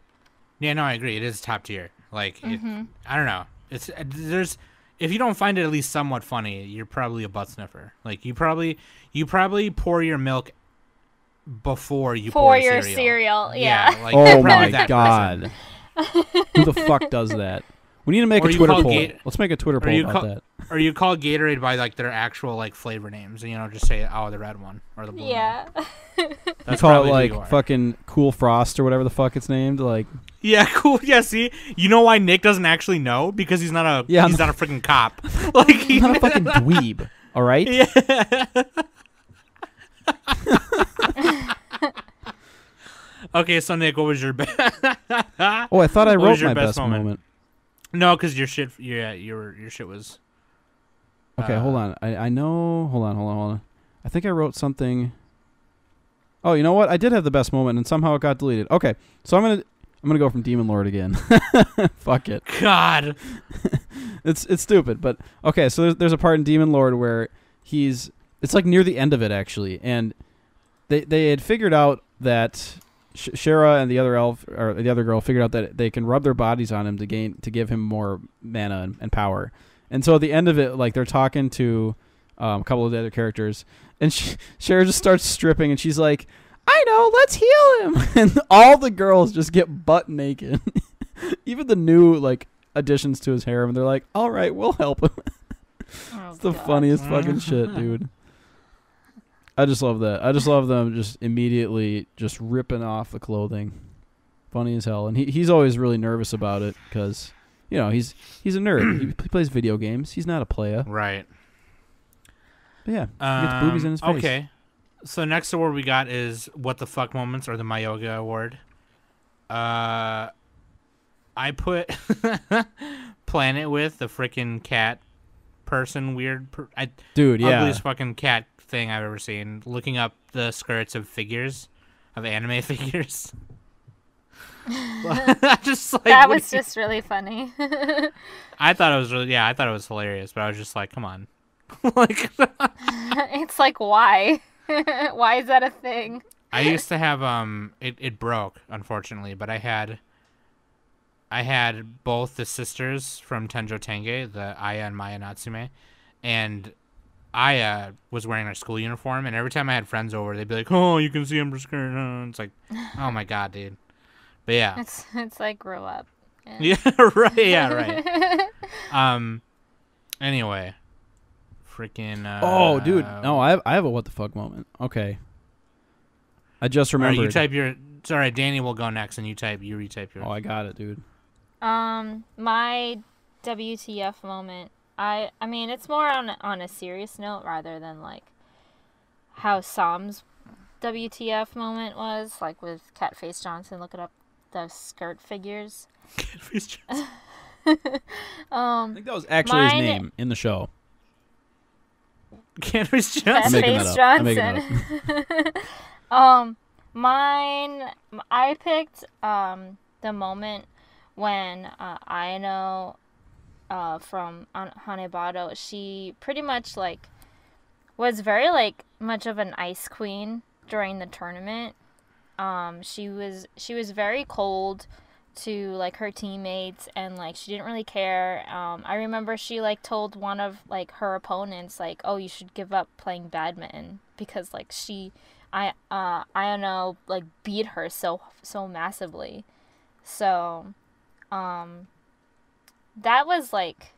S1: Yeah, no, I agree. It is top tier. Like, I don't know. There's, if you don't find it at least somewhat funny, you're probably a butt sniffer. Like, you probably pour your milk before you pour
S2: For your
S1: cereal.
S2: cereal, yeah.
S1: Like,
S4: Oh
S1: you're probably
S4: my
S1: that
S4: god. Who the fuck does that? We need to make
S1: Or
S4: a
S1: you
S4: Twitter
S1: call
S4: poll. Let's make a Twitter
S1: or you
S4: poll about
S1: call-
S4: that.
S1: Or you call Gatorade by like their actual like flavor names, and just say, oh, the red one or the blue
S2: Yeah.
S1: one.
S4: You
S1: That's
S4: call
S1: probably
S4: it
S1: who
S4: like
S1: you are.
S4: fucking Cool Frost or whatever the fuck it's named. Like,
S1: Yeah, cool. Yeah, see, you know why Nick doesn't actually know? Because he's not a
S4: Yeah,
S1: he's not a freaking cop. Like
S4: I'm not a fucking dweeb. All right.
S1: Yeah. Okay, so Nick, what was your best?
S4: Oh, I thought I
S1: What
S4: wrote
S1: was your
S4: my
S1: best
S4: best
S1: moment?
S4: moment.
S1: No, because your shit was.
S4: Okay, hold on. I know. Hold on. I think I wrote something. Oh, you know what? I did have the best moment, and somehow it got deleted. Okay, so I'm gonna go from Demon Lord again. Fuck it.
S1: God.
S4: It's stupid, but okay. So there's a part in Demon Lord where it's like near the end of it actually, and they had figured out that Shara and the other elf or the other girl figured out that they can rub their bodies on him to give him more mana and power. And so at the end of it, like they're talking to a couple of the other characters, and Shara just starts stripping, and she's like, "I know, let's heal him." And all the girls just get butt naked, even the new like additions to his harem. They're like, "All right, we'll help him."
S2: Oh,
S4: It's the
S2: God.
S4: funniest fucking shit, dude. I just love that. I just love them just immediately just ripping off the clothing. Funny as hell. And he's always really nervous about it because, he's a nerd. He plays video games. He's not a playa.
S1: Right.
S4: But yeah, he gets boobies in his face.
S1: Okay. So next award we got is What the Fuck Moments, or the Mayoga Award. I put Planet with the freaking cat person?
S4: Dude, yeah.
S1: Ugliest fucking cat thing I've ever seen. Looking up the skirts of figures, of anime figures. Just like
S2: That was just really funny.
S1: I thought it was hilarious, but I was just like, come on. Like
S2: It's like, why? Why is that a thing?
S1: I used to have it broke, unfortunately, but I had both the sisters from Tenjo Tenge, the Aya and Maya Natsume, and Aya was wearing her school uniform, and every time I had friends over, they'd be like, "Oh, you can see him skirt." It's like, oh my god, dude. But yeah,
S2: It's like, grow up.
S1: yeah, right, yeah, right. Anyway, freaking.
S4: Oh, dude, no, I have a what the fuck moment. Okay, I just
S1: All right,
S4: remembered.
S1: you type your. Sorry, Danny will go next, and you retype yours.
S4: Oh, I got it, dude.
S2: My WTF moment. I mean, it's more on a serious note rather than like how Sam's WTF moment was, like with Catface Johnson looking up the skirt figures.
S4: I think that was actually his name in the show.
S1: Catface
S2: Catface
S1: Johnson.
S4: I'm making that
S2: Johnson. Mine. I picked the moment when Ayano from Hanebado, she pretty much like was very like much of an ice queen during the tournament. She was very cold to like her teammates, and like she didn't really care. I remember she like told one of like her opponents like, "Oh, you should give up playing badminton," because like I don't know, like beat her so massively. So that was like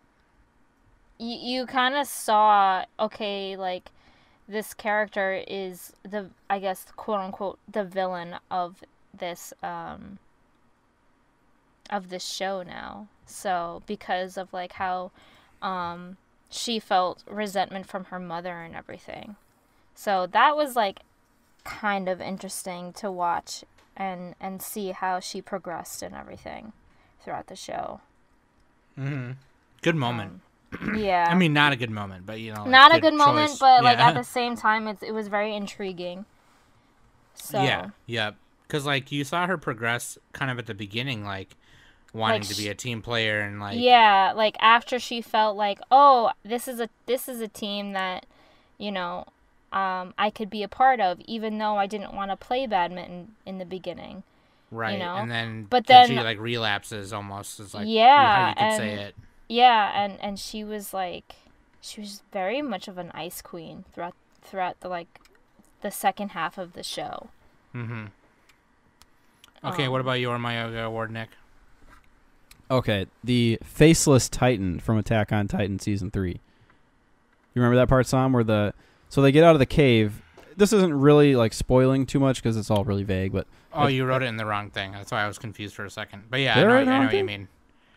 S2: you kind of saw, okay, like this character is the, I guess, quote unquote, the villain of this show now. So because of like how she felt resentment from her mother and everything. So that was like kind of interesting to watch and see how she progressed and everything throughout the show.
S1: Mm-hmm. Good moment.
S2: Yeah.
S1: I mean, not a good moment, but you know, like,
S2: not a good moment,
S1: choice.
S2: but like
S1: Yeah.
S2: at the same time, it was very intriguing. So
S1: yeah, because like you saw her progress kind of at the beginning, like wanting
S2: Like
S1: to be a team player and like
S2: yeah, like after she felt like, oh, this is a team that, you know, I could be a part of, even though I didn't want to play badminton in the beginning.
S1: right,
S2: you know?
S1: and then
S2: But then
S1: she like relapses almost. Is like
S2: yeah,
S1: how you could say it.
S2: Yeah, and she was very much of an ice queen throughout the like the second half of the show.
S1: Mm-hmm. Okay, what about your Mayoga award, Nick?
S4: Okay, the faceless Titan from Attack on Titan season 3. You remember that part, Sam, where so they get out of the cave. This isn't really like spoiling too much because it's all really vague, but
S1: Oh, you wrote it in the wrong thing. That's why I was confused for a second. But yeah,
S4: Did I write
S1: I
S4: the
S1: know
S4: wrong
S1: what you
S4: thing?
S1: mean.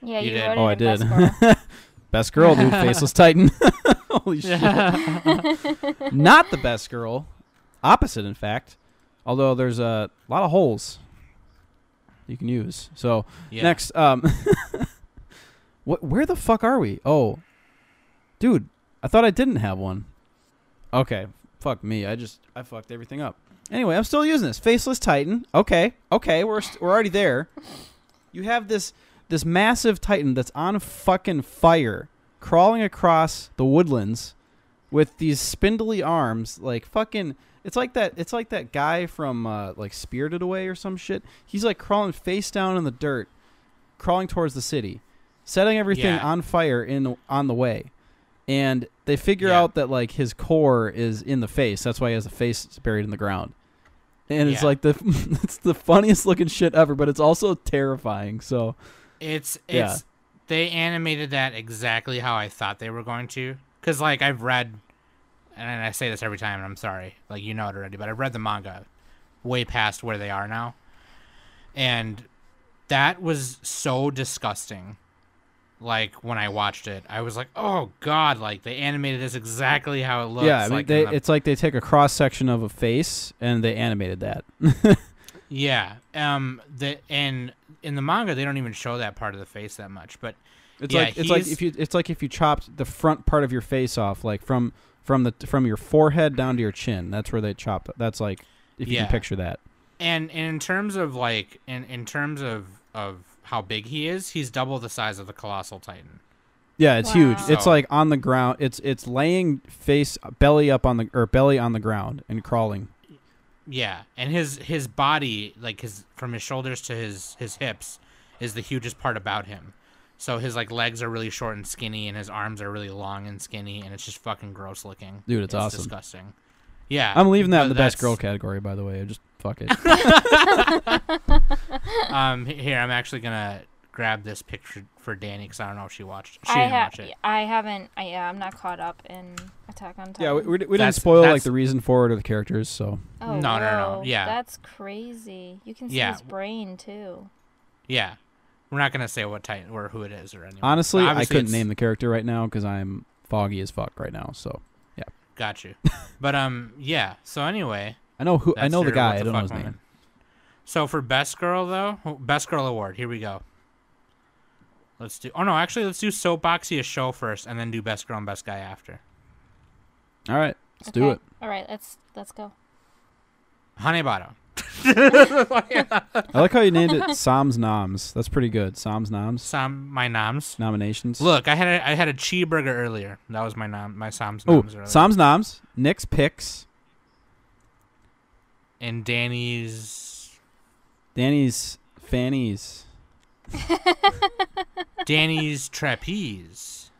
S2: Yeah,
S1: You
S2: you
S1: did.
S2: wrote it
S4: oh, I
S2: in
S4: did.
S2: Best Girl.
S4: Best girl, dude, faceless Titan. Holy shit! Not the best girl. Opposite, in fact. Although there's a lot of holes you can use. So
S1: Yeah.
S4: next, where the fuck are we? Oh, dude, I thought I didn't have one. Okay, fuck me. I fucked everything up. Anyway, I'm still using this faceless Titan. Okay, we're already there. You have this massive Titan that's on fucking fire, crawling across the woodlands with these spindly arms, like fucking. It's like that guy from like Spirited Away or some shit. He's like crawling face down in the dirt, crawling towards the city, setting everything on fire on the way. And they figure out that like his core is in the face. That's why he has a face buried in the ground. And it's like it's the funniest looking shit ever, but it's also terrifying. So
S1: it's they animated that exactly how I thought they were going to. Because like I've read, and I say this every time, and I'm sorry, like you know it already, but I've read the manga way past where they are now, and that was so disgusting. Like when I watched it, I was like, "Oh God!" Like they animated this exactly how it looks.
S4: Yeah, I mean,
S1: like
S4: it's like they take a cross section of a face and they animated that.
S1: Yeah. And in the manga, they don't even show that part of the face that much, but
S4: It's
S1: Yeah,
S4: like if you chopped the front part of your face off, like from your forehead down to your chin. That's where they chopped it. That's like if you
S1: Yeah.
S4: can picture that.
S1: And in terms of like in terms of how big he is, he's double the size of the Colossal Titan.
S4: Yeah, it's huge.
S2: Wow.
S4: It's
S1: So-
S4: like on the ground. It's laying belly on the ground and crawling.
S1: Yeah, and his body, like from his shoulders to his hips, is the hugest part about him. So his like legs are really short and skinny, and his arms are really long and skinny, and it's just fucking gross looking.
S4: Dude, it's awesome.
S1: Disgusting. Yeah,
S4: I'm leaving that in
S1: but
S4: the best
S1: that's-
S4: girl category, by the way. Just fuck it.
S1: Here, I'm actually gonna grab this picture for Danny because I don't know if she watched. She
S2: I
S1: didn't watch it.
S2: I haven't. I'm not caught up in Attack on Titan.
S4: Yeah, we didn't
S1: That's-
S4: spoil like
S1: that's-
S4: the reason for it or the characters, so
S2: Oh,
S1: No.
S2: whoa,
S1: Yeah.
S2: That's crazy. You can see
S1: Yeah.
S2: his brain too.
S1: Yeah, we're not gonna say what Titan or who it is or anything.
S4: honestly, I
S1: Obviously,
S4: couldn't
S1: it's-
S4: name the character right now because I'm foggy as fuck right now. So
S1: Got you. But yeah. So anyway.
S4: I know the
S1: That's your
S4: guy.
S1: what
S4: I
S1: the
S4: don't know
S1: fuck
S4: his
S1: moment.
S4: name.
S1: So for best girl though, best girl award. Here we go. Let's do. Oh no, actually, let's do Soapboxy a show first, and then do best girl and best guy after.
S4: All right, let's do it.
S2: All right, let's go.
S1: Hanebado.
S4: I like how you named it Sam's Noms. That's pretty good. Sam's Noms
S1: Sam, my noms.
S4: nominations.
S1: Look, I had a cheeseburger earlier. That was my Sam's
S4: Oh,
S1: noms earlier.
S4: Sam's Noms. Nick's picks.
S1: And Danny's
S4: Fannies.
S1: trapeze.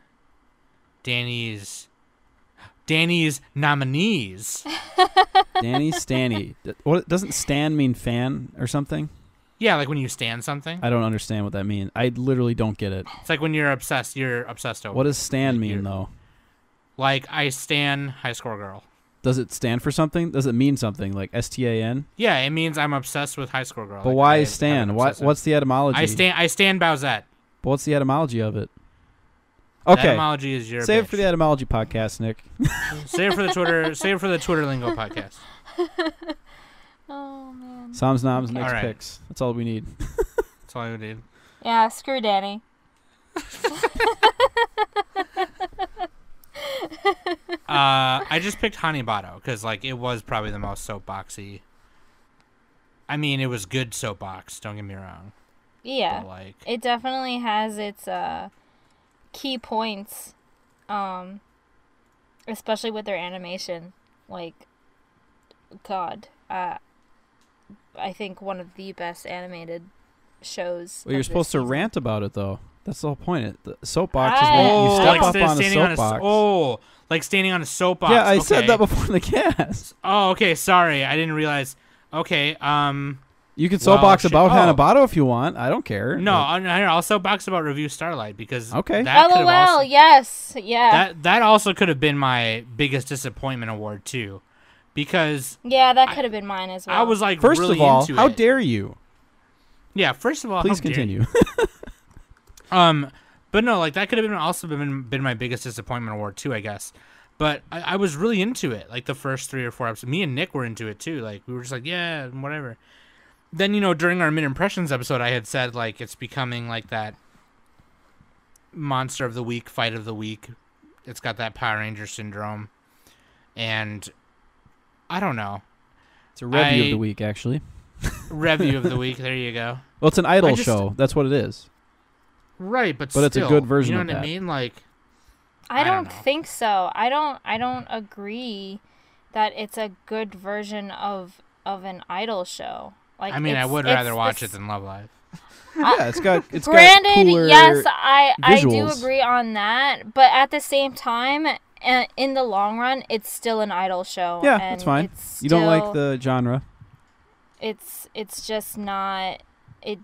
S1: Danny's nominees.
S4: Danny's Stanny. What doesn't Stan mean fan or something?
S1: Yeah, like when you stand something.
S4: I don't understand what that means. I literally don't get it.
S1: It's like when you're obsessed. You're obsessed over.
S4: What does Stan
S1: Like
S4: mean
S1: you're-
S4: though?
S1: Like I stan high score girl.
S4: Does it stand for something? Does it mean something like STAN?
S1: Yeah, it means I'm obsessed with high school girl.
S4: But
S1: Like,
S4: why
S1: I have
S4: Stan?
S1: an
S4: What
S1: obsessive-
S4: what's the etymology?
S1: I stand Bowsette.
S4: But what's the etymology of it?
S1: The
S4: Okay.
S1: etymology is your
S4: Save it
S1: bitch.
S4: for the etymology podcast, Nick.
S1: Save it for the Twitter. Save it for the Twitter lingo podcast.
S2: Oh man.
S4: Sam's Noms, Nick's
S1: All right.
S4: picks. That's all we need.
S1: That's all I would do.
S2: Yeah, screw Danny.
S1: I just picked Hanebado because like it was probably the most soapboxy. I mean, it was good soapbox. Don't get me wrong.
S2: Yeah,
S1: But, like,
S2: it definitely has its key points, especially with their animation. Like, God, I think one of the best animated shows.
S4: Well, you're
S2: of this
S4: supposed to
S2: season.
S4: rant about it though. That's the whole point. The soapbox is
S2: I-
S4: when you step
S1: like
S4: up on a
S1: standing on a
S4: soapbox.
S1: like standing on a soapbox.
S4: Yeah, I
S1: okay.
S4: said that before the cast.
S1: Oh, okay. Sorry, I didn't realize. Okay.
S4: You can
S1: Well,
S4: soapbox
S1: shit.
S4: about
S1: Oh.
S4: Hanebado if you want. I don't care.
S1: No, I'll soapbox about Review Starlight because
S4: Okay.
S1: that could have
S2: LOL.
S1: also,
S2: Yes. Yeah.
S1: that also could have been my biggest disappointment award too, because
S2: Yeah, that could have been mine as well.
S1: I was like
S4: First
S1: really
S4: of all,
S1: into
S4: how
S1: it.
S4: dare you?
S1: Yeah, first of all,
S4: Please
S1: how dare you.
S4: continue.
S1: But no, like that could have been my biggest disappointment award too, I guess. But I was really into it, like the first 3 or 4 episodes. Me and Nick were into it too. Like we were just like, yeah, whatever. Then during our mid impressions episode, I had said like it's becoming like that monster of the week, fight of the week. It's got that Power Ranger syndrome, and I don't know.
S4: It's a review of
S1: I-
S4: the week, actually.
S1: Review of the week. There you go.
S4: Well, it's an idol
S1: just-
S4: show. That's what it is.
S1: Right, but
S4: But it's a
S1: still,
S4: good version
S1: You know
S4: of
S1: what I
S4: that.
S1: mean? Like.
S2: I
S1: I don't
S2: don't
S1: know.
S2: think so. I don't agree that it's a good version of an idol show. Like
S1: I mean, I
S2: it's-
S1: would
S2: it's
S1: rather watch
S2: this-
S1: it than Love Live.
S4: Yeah, it's got
S2: Granted,
S4: cooler
S2: yes, I do
S4: visuals.
S2: agree on that, but at the same time, in the long run, it's still an idol show.
S4: Yeah,
S2: and
S4: that's fine.
S2: It's
S4: You don't like
S2: still-
S4: the genre.
S2: It's just not it.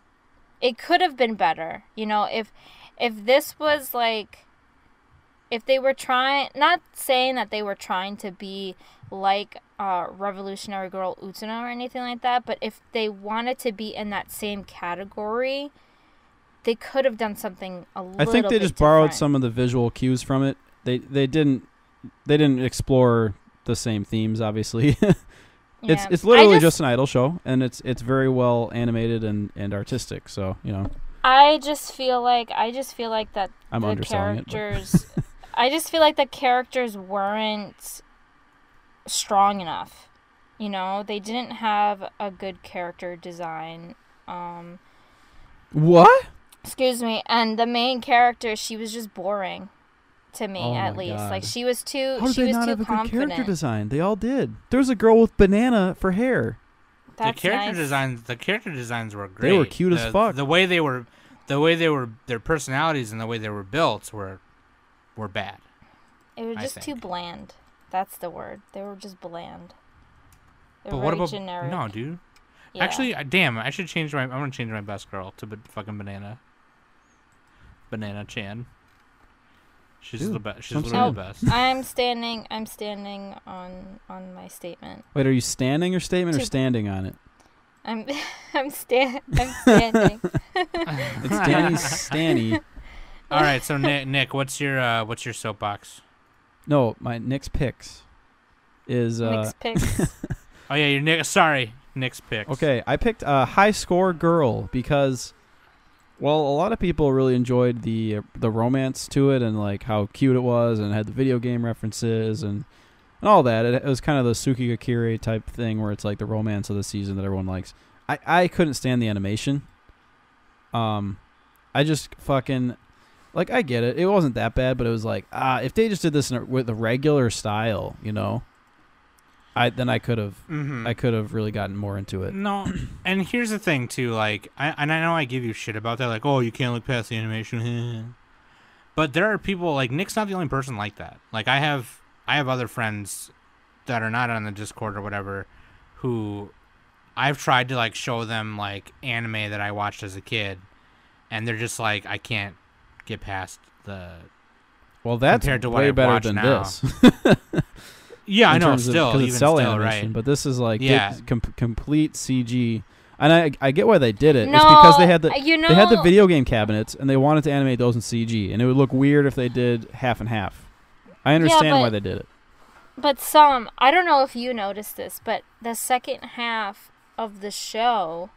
S2: It could have been better, if this was like, if they were trying, not saying that they were trying to be like Revolutionary Girl Utsuno or anything like that, but if they wanted to be in that same category, they could have done something a little
S4: I think they
S2: bit
S4: just borrowed
S2: different.
S4: some of the visual cues from it. They didn't explore the same themes, obviously.
S2: Yeah.
S4: It's literally
S2: I
S4: just an idol show, and it's very well animated and artistic. So
S2: I just feel like that
S4: I'm
S2: the
S4: underselling it, but-
S2: characters I just feel like the characters weren't strong enough. You know, they didn't have a good character design.
S4: What?
S2: Excuse me, and the main character, she was just boring to me,
S4: Oh
S2: at
S4: my
S2: least.
S4: God.
S2: Like she was too
S4: How did
S2: she
S4: they
S2: was
S4: not
S2: too
S4: have a good character
S2: confident.
S4: design? They all did. There was a girl with banana for hair.
S2: That's
S1: the character
S2: nice.
S1: designs were great.
S4: They were cute as fuck.
S1: The way they were, their personalities and the way they were built were bad.
S2: It was
S1: I
S2: just too
S1: think.
S2: bland. That's the word. They were just bland. They
S1: But
S2: were
S1: what
S2: very
S1: about
S2: generic.
S1: no, dude?
S2: Yeah.
S1: Actually, damn, I should change my. I'm gonna change my best girl to fucking Banana. Banana Chan. She's
S4: Dude,
S1: the best. She's
S4: I'm
S1: literally the best.
S2: I'm standing on my statement.
S4: Wait, are you standing your statement or
S2: Two-
S4: standing on it?
S2: I'm I'm standing.
S4: It's Danny Stanny.
S1: All right, so Nick, what's your soapbox?
S4: No, my Nick's picks is
S2: Nick's picks.
S1: Oh yeah, your Nick. Sorry, Nick's picks.
S4: okay. I picked a high score girl because, well, a lot of people really enjoyed the romance to it and like how cute it was and had the video game references and all that. It was kind of the Suki Akira type thing where it's like the romance of the season that everyone likes. I couldn't stand the animation. I just fucking like I get it. It wasn't that bad, but it was like if they just did this with a regular style, you know, I could have
S1: Mm-hmm.
S4: I could have really gotten more into it.
S1: No, and here's the thing too. Like, I know I give you shit about that. Like, oh, you can't look past the animation. But there are people like Nick's not the only person like that. Like, I have other friends that are not on the Discord or whatever, who I've tried to like show them like anime that I watched as a kid, and they're just like, I can't get past the.
S4: Well, that's
S1: Compared to what
S4: way
S1: I
S4: better
S1: watch
S4: than
S1: now.
S4: this.
S1: Yeah, I
S4: in
S1: know.
S4: terms of-
S1: Still,
S4: 'cause
S1: even
S4: it's cell
S1: still,
S4: animation,
S1: right?
S4: but this is like
S1: Yeah.
S4: complete CG. And I get why they did it.
S2: No,
S4: it's because they had the
S2: you know,
S4: they had the video game cabinets and they wanted to animate those in CG, and it would look weird if they did half and half. I understand why
S2: but-
S4: they did it.
S2: But I don't know if you noticed this, but the second half of the show,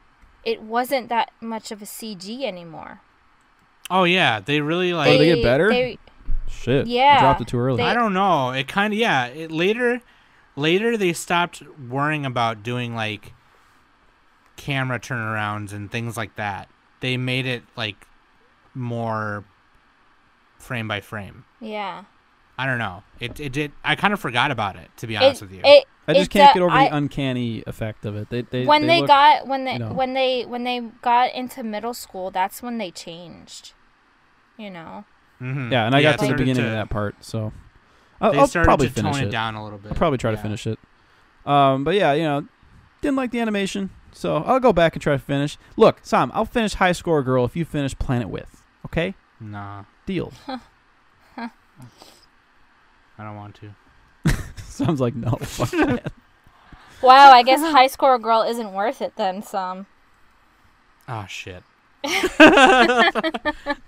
S2: it wasn't that much of a CG anymore.
S1: Oh yeah, they really like.
S4: they get better?
S2: They,
S4: Shit.
S2: Yeah,
S4: I dropped it too early.
S2: they-
S1: I don't know. It kind of It later they stopped worrying about doing like camera turnarounds and things like that. They made it like more frame by frame.
S2: yeah.
S1: I don't know. It did. I kind of forgot about it, to be honest with you.
S2: It,
S4: I just
S2: it,
S4: can't get over
S2: I-
S4: the uncanny effect of it.
S2: when they
S4: look-
S2: got
S4: you know.
S2: when they got into middle school, that's when they changed. You know.
S1: Mhm.
S4: Yeah, and I got to the
S1: started
S4: beginning of that part, so I'll
S1: They started
S4: probably
S1: to
S4: finish
S1: tone it
S4: it.
S1: down a little bit.
S4: I'll probably try to
S1: Yeah.
S4: finish it. But yeah, you know, didn't like the animation, so I'll go back and try to finish. Look, Sam, I'll finish High Score Girl if you finish Planet Width. Okay,
S1: Nah,
S4: deal.
S1: I don't want to.
S4: Sounds like no. Fuck that.
S2: Wow, I guess High Score Girl isn't worth it then.
S1: Oh shit. It's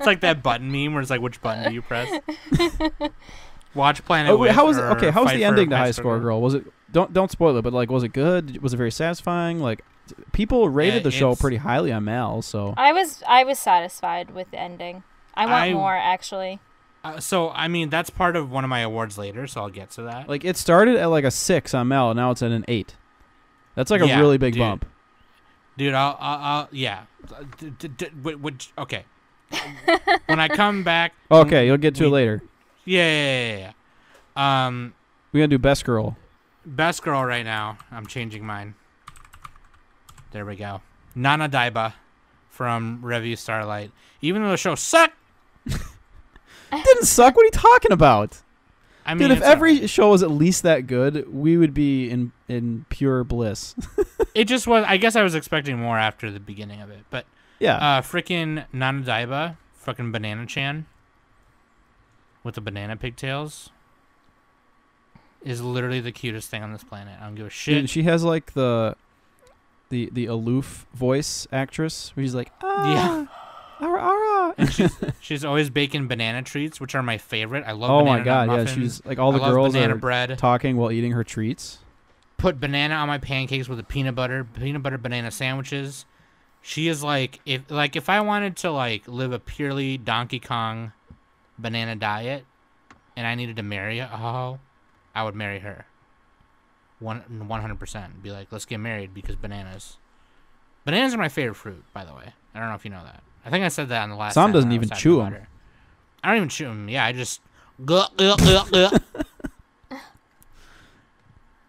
S1: like that button meme where it's like, which button do you press? Watch Planet
S4: Oh, wait,
S1: Width
S4: how was it?
S1: or
S4: Okay, how was
S1: Fight
S4: the
S1: for
S4: ending to
S1: High
S4: High Score Girl? Was it? Don't spoil it, but like, was it good? Was it very satisfying? Like, people rated the show
S1: it's-
S4: pretty highly on Mal, so
S2: I was satisfied with the ending. I want more actually.
S1: So I mean, that's part of one of my awards later, so I'll get to that.
S4: like it started at like a 6 on Mal, and now it's at an 8. That's like a
S1: Yeah,
S4: really big
S1: dude.
S4: bump.
S1: Dude, I'll yeah. Okay. When I come back.
S4: Okay, you'll get to it
S1: we-
S4: later.
S1: Yeah.
S4: We're gonna do Best Girl.
S1: Best girl right now. I'm changing mine. There we go. Nana Daiba from Review Starlight. Even though the show sucked.
S4: It didn't suck. What are you talking about?
S1: I mean,
S4: Dude, if
S1: it's
S4: every
S1: alright.
S4: show was at least that good, we would be in pure bliss.
S1: It just was. I guess I was expecting more after the beginning of it, but
S4: Yeah.
S1: freaking Nana Daiba, fucking Banana Chan, with the banana pigtails, is literally the cutest thing on this planet. I don't give a shit.
S4: Dude, she has like the aloof voice actress where she's like,
S1: Yeah.
S4: ara, ara.
S1: And she's always baking banana treats, which are my favorite. I love.
S4: Oh
S1: banana
S4: my god,
S1: nut
S4: yeah,
S1: muffins.
S4: she's like all the
S1: I love
S4: girls
S1: banana
S4: are
S1: bread.
S4: talking while eating her treats.
S1: Put banana on my pancakes with a peanut butter banana sandwiches. She is like if I wanted to like live a purely Donkey Kong banana diet, and I needed to marry a hoe, I would marry her. 100%. Be like, let's get married because bananas. Bananas are my favorite fruit, by the way. I don't know if you know that. I think I said that on the last.
S4: Sam
S1: time
S4: doesn't
S1: when I was
S4: even
S1: talking
S4: chew
S1: about
S4: 'em.
S1: her. I don't even chew them. Yeah, I just.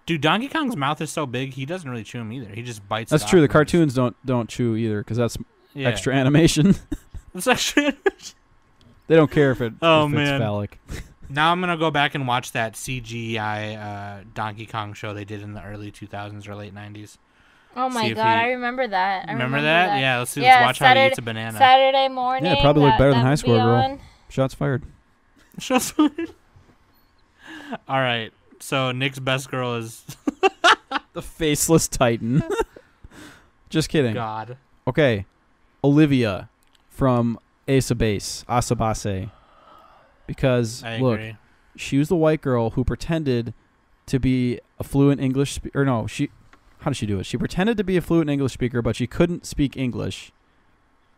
S1: Dude, Donkey Kong's mouth is so big, he doesn't really chew them either. He just bites.
S4: That's
S1: it
S4: true.
S1: off
S4: The
S1: and
S4: cartoons don't chew either because that's
S1: just- yeah.
S4: extra animation.
S1: It's extra.
S4: They don't care if it's
S1: Man.
S4: phallic.
S1: Now I'm gonna go back and watch that CGI Donkey Kong show they did in the early 2000s or late 90s.
S2: Oh
S1: See
S2: my
S1: if
S2: god,
S1: he-
S2: I remember that. I
S1: Remember that? Yeah, let's
S2: Yeah,
S1: watch how he eats a banana.
S2: Saturday morning.
S4: Yeah, it probably looked better than
S2: that
S4: High
S2: would
S4: Score
S2: be
S4: Girl.
S2: on.
S4: Shots fired.
S1: All right. So Nick's best girl is
S4: The faceless titan. Just kidding.
S1: God.
S4: Okay, Olivia from Ace of Base, Asabase. Because
S1: I
S4: look,
S1: agree.
S4: she was the white girl who pretended to be a fluent English speaker. Or no, how did she do it? She pretended to be a fluent English speaker, but she couldn't speak English.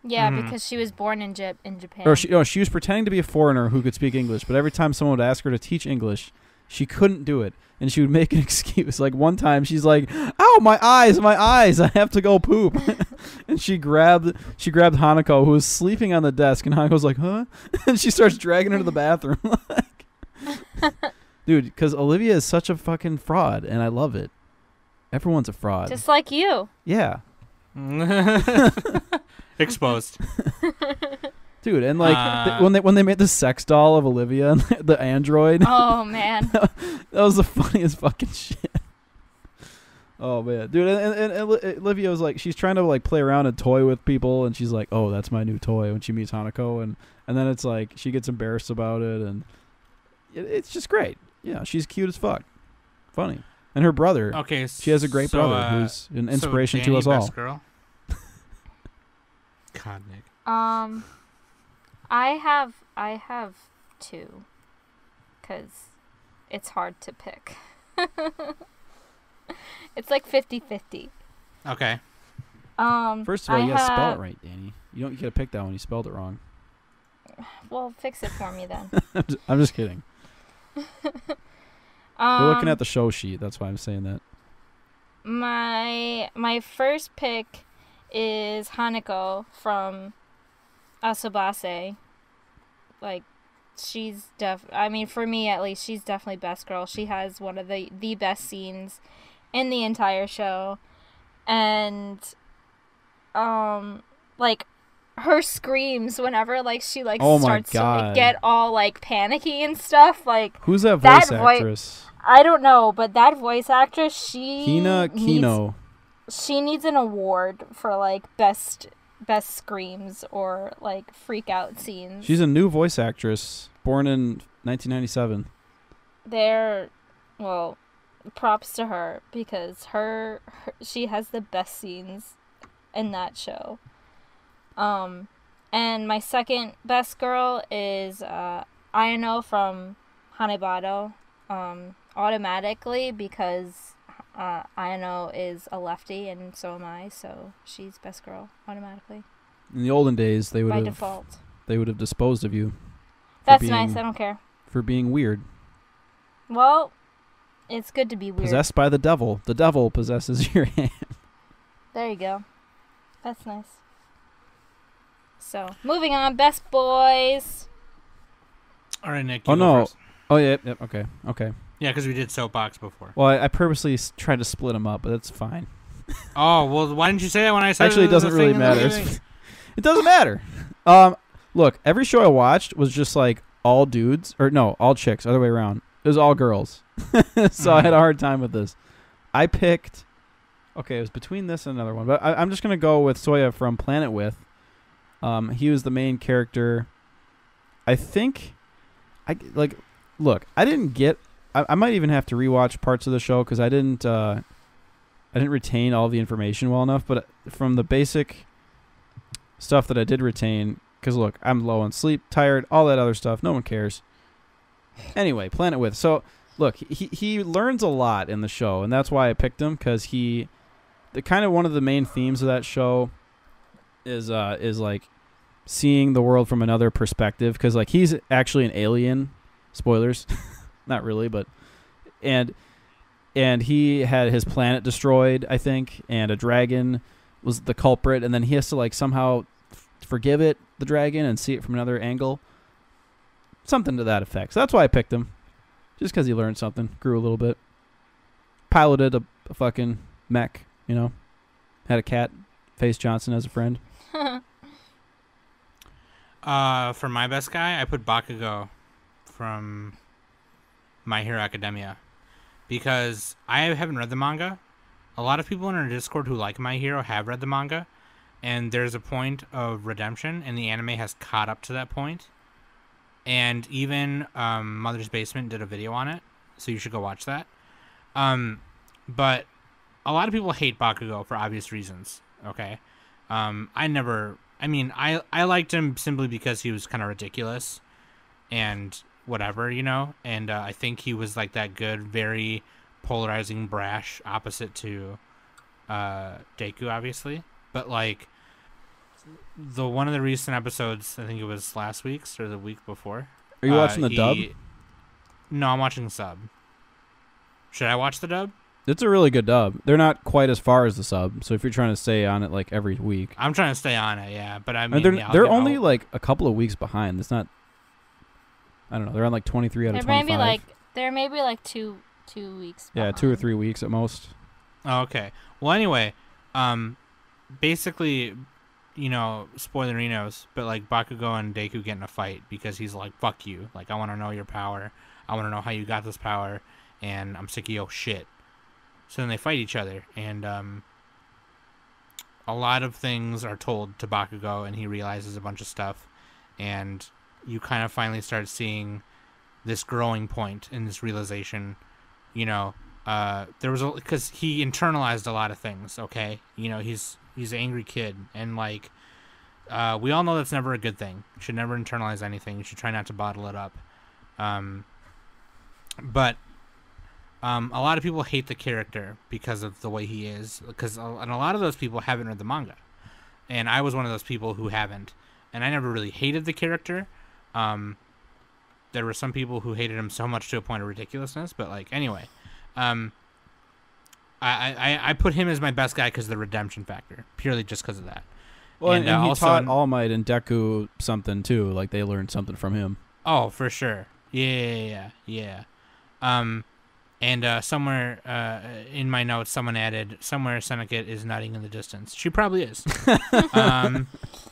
S2: Yeah,
S1: Mhm.
S2: because she was born in Japan.
S4: Or she was pretending to be a foreigner who could speak English, but every time someone would ask her to teach English, she couldn't do it, and she would make an excuse. Like one time, she's like, "Ow, my eyes! I have to go poop," and she grabbed Hanako, who was sleeping on the desk, and Hanako's like, "Huh?" and she starts dragging her to the bathroom. Dude, because Olivia is such a fucking fraud, and I love it. Everyone's a fraud.
S2: Just like you.
S4: Yeah.
S1: Exposed.
S4: Dude, and like when they made the sex doll of Olivia and the android,
S2: Oh man.
S4: that was the funniest fucking shit. Oh man, dude, and Olivia was like, she's trying to like play around and toy with people, and she's like, "Oh, that's my new toy." When she meets Hanako, and then it's like she gets embarrassed about it, and it's just great. Yeah, she's cute as fuck, funny, and her brother.
S1: Okay.
S4: She has a great brother who's an inspiration to us all.
S1: Best girl? God, Nick.
S2: I have two, cause it's hard to pick. It's like 50-50.
S1: Okay.
S4: First of all,
S2: I
S4: you gotta spell
S2: have-
S4: it right, Danny. You gotta pick that one. You spelled it wrong.
S2: Well, fix it for me then.
S4: I'm just kidding. We're looking at the show sheet. That's why I'm saying that.
S2: My first pick is Hanako from Asobase. Like, she's I mean, for me at least, she's definitely best girl. She has one of the best scenes in the entire show. And like her screams whenever like she like
S4: Oh my
S2: starts to like,
S4: God.
S2: get all like panicky and stuff, like
S4: Who's that
S2: That
S4: voice
S2: voi-
S4: actress?
S2: I don't know, but that voice actress,
S4: Hina Kino.
S2: she needs an award for like best screams or like freak out scenes.
S4: She's a new voice actress, born in 1997.
S2: They're, well, props to her because her she has the best scenes in that show. And my second best girl is Ayano from Hanebado. Automatically because Ayano is a lefty and so am I, so she's best girl automatically
S4: In the olden days, they would
S2: by
S4: have
S2: default.
S4: disposed of you.
S2: That's
S4: being-
S2: nice. I don't care.
S4: For being weird,
S2: Well, it's good to be weird.
S4: possessed by the devil. The devil possesses your hand.
S2: There you go. That's nice. So, moving on. Best boys.
S1: All right, Nick.
S4: Oh,
S1: you go
S4: no.
S1: first.
S4: Oh yeah, yep, okay.
S1: Yeah, because we did soapbox before.
S4: Well, I purposely tried to split them up, but that's fine.
S1: Oh well, why didn't you say that when I said
S4: Actually, it
S1: the
S4: doesn't really
S1: thing in the
S4: matter.
S1: beginning?
S4: It doesn't matter. Look, every show I watched was just like all dudes, or no, all chicks. Other way around. It was all girls. So I had a hard time with this. I picked. Okay, it was between this and another one, but I'm just gonna go with Soya from Planet With. He was the main character. I think, look, I didn't get. I might even have to rewatch parts of the show because I didn't retain all the information well enough. But from the basic stuff that I did retain, because look, I'm low on sleep, tired, all that other stuff. No one cares. Anyway, Planet With. So look, he learns a lot in the show, and that's why I picked him because the kind of one of the main themes of that show is like seeing the world from another perspective, because like he's actually an alien. Spoilers, not really, but and he had his planet destroyed, I think, and a dragon was the culprit, and then he has to like somehow forgive the dragon, and see it from another angle. Something to that effect. So that's why I picked him. Just because he learned something, grew a little bit. Piloted a fucking mech, you know. Had a cat, Face Johnson, as a friend.
S1: For my best guy, I put Bakugo from My Hero Academia. Because I haven't read the manga. A lot of people in our Discord who like My Hero have read the manga. And there's a point of redemption, and the anime has caught up to that point. And even Mother's Basement did a video on it, so you should go watch that. But a lot of people hate Bakugo for obvious reasons, okay? I liked him simply because he was kind of ridiculous and whatever, you know? And I think he was like that good, very polarizing, brash opposite to Deku, obviously. But like, one of the recent episodes, I think it was last week's or the week before.
S4: Are you watching the dub?
S1: No, I'm watching the sub. Should I watch the dub?
S4: It's a really good dub. They're not quite as far as the sub, so if you're trying to stay on it like every week.
S1: I'm trying to stay on it, yeah. But I mean,
S4: they're only like a couple of weeks behind. It's not. I don't know. They're on like 23 out of 25.
S2: There may be like two weeks.
S4: Yeah, 2 or 3 weeks at most.
S1: Oh, okay. Well, anyway, basically, you know, spoilerinos, but like Bakugo and Deku get in a fight because he's like, "Fuck you! Like, I want to know your power. I want to know how you got this power, and I'm sick of your shit." So then they fight each other, and a lot of things are told to Bakugo, and he realizes a bunch of stuff, and you kind of finally start seeing this growing point in this realization. You know, there was because he internalized a lot of things. Okay, you know, he's an angry kid, and like we all know that's never a good thing. You should never internalize anything. You should try not to bottle it up. But a lot of people hate the character because of the way he is, and a lot of those people haven't read the manga, and I was one of those people who haven't, and I never really hated the character. There were some people who hated him so much to a point of ridiculousness, but like anyway, I put him as my best guy because of the redemption factor, purely just because of that.
S4: Well, and he also taught All Might and Deku something too. Like they learned something from him.
S1: Oh, for sure. Yeah. And somewhere in my notes, someone added, somewhere Senekit is nodding in the distance. She probably is.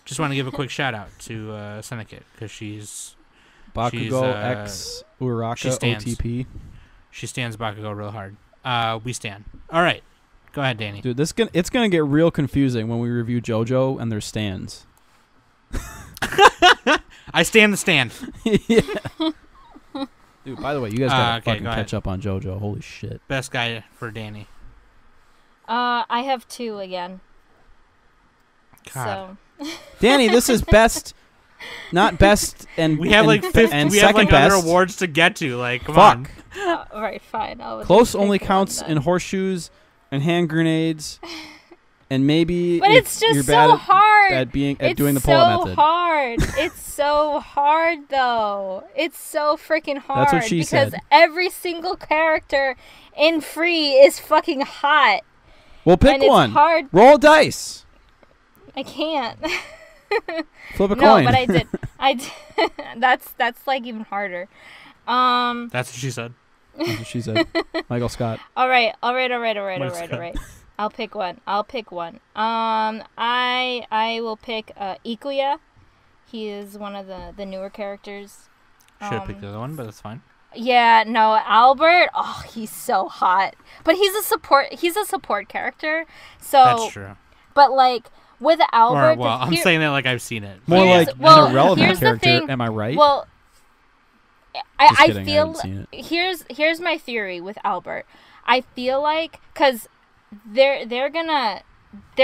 S1: Just want to give a quick shout out to Senekit because she's
S4: Bakugo X Uraka OTP.
S1: She stands Bakugo real hard. We stand. All right. Go ahead, Danny.
S4: Dude, it's gonna get real confusing when we review JoJo and their stands.
S1: I stand the stand.
S4: Yeah. Dude, by the way, you guys gotta fucking catch up on JoJo. Holy shit.
S1: Best guy for Danny.
S2: I have 2 again.
S1: God.
S2: So.
S4: Danny, this is best, not best, and
S1: we have like fifth.
S4: And
S1: we
S4: second
S1: have like
S4: best.
S1: other awards to get to. Like, come
S4: Fuck.
S1: on.
S2: All right, fine.
S4: Close only counts in horseshoes and hand grenades, and maybe.
S2: But it's just
S4: you're
S2: so
S4: bad
S2: hard.
S4: At doing the pull-up method.
S2: It's so hard. It's so hard, though. It's so freaking hard.
S4: That's what she
S2: because
S4: said.
S2: Every single character in Free is fucking hot.
S4: Well, pick
S2: and it's
S4: one.
S2: Hard.
S4: Roll a dice.
S2: I can't.
S4: Flip a
S2: no,
S4: coin.
S2: but I did. That's like even harder.
S1: That's what she said.
S4: That's what she said. Michael Scott.
S2: All right. I'll pick one. I will pick Ikuya. He is one of the newer characters.
S1: Should have picked the other one, but that's fine.
S2: Yeah, no, Albert. Oh, he's so hot. But he's a support character. So
S1: that's true.
S2: But like with Albert,
S1: I'm saying that like I've seen it.
S4: More like an irrelevant character. Am I right?
S2: Well,
S4: I
S2: feel here's my theory with Albert. I feel like because they're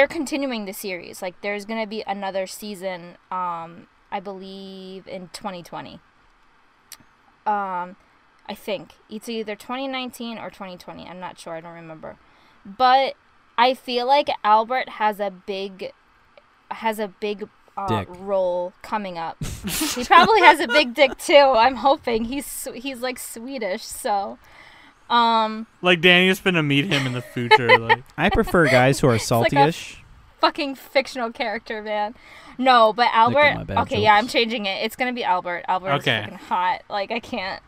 S2: continuing the series. Like there's gonna be another season. I believe in 2020. I think it's either 2019 or 2020. I'm not sure. I don't remember. But I feel like Albert has a big has a big
S4: Dick.
S2: role coming up. He probably has a big dick too. I'm hoping he's like Swedish, so.
S1: Like Danny's gonna meet him in the future. Like
S4: I prefer guys who are
S2: like a
S4: salty-ish.
S2: fucking fictional character, man. No, but
S4: my
S2: Albert.
S4: bad
S2: Okay, yeah, I'm
S4: jokes.
S2: changing it. It's gonna be Albert. Albert
S1: Okay.
S2: is fucking hot. Like I can't.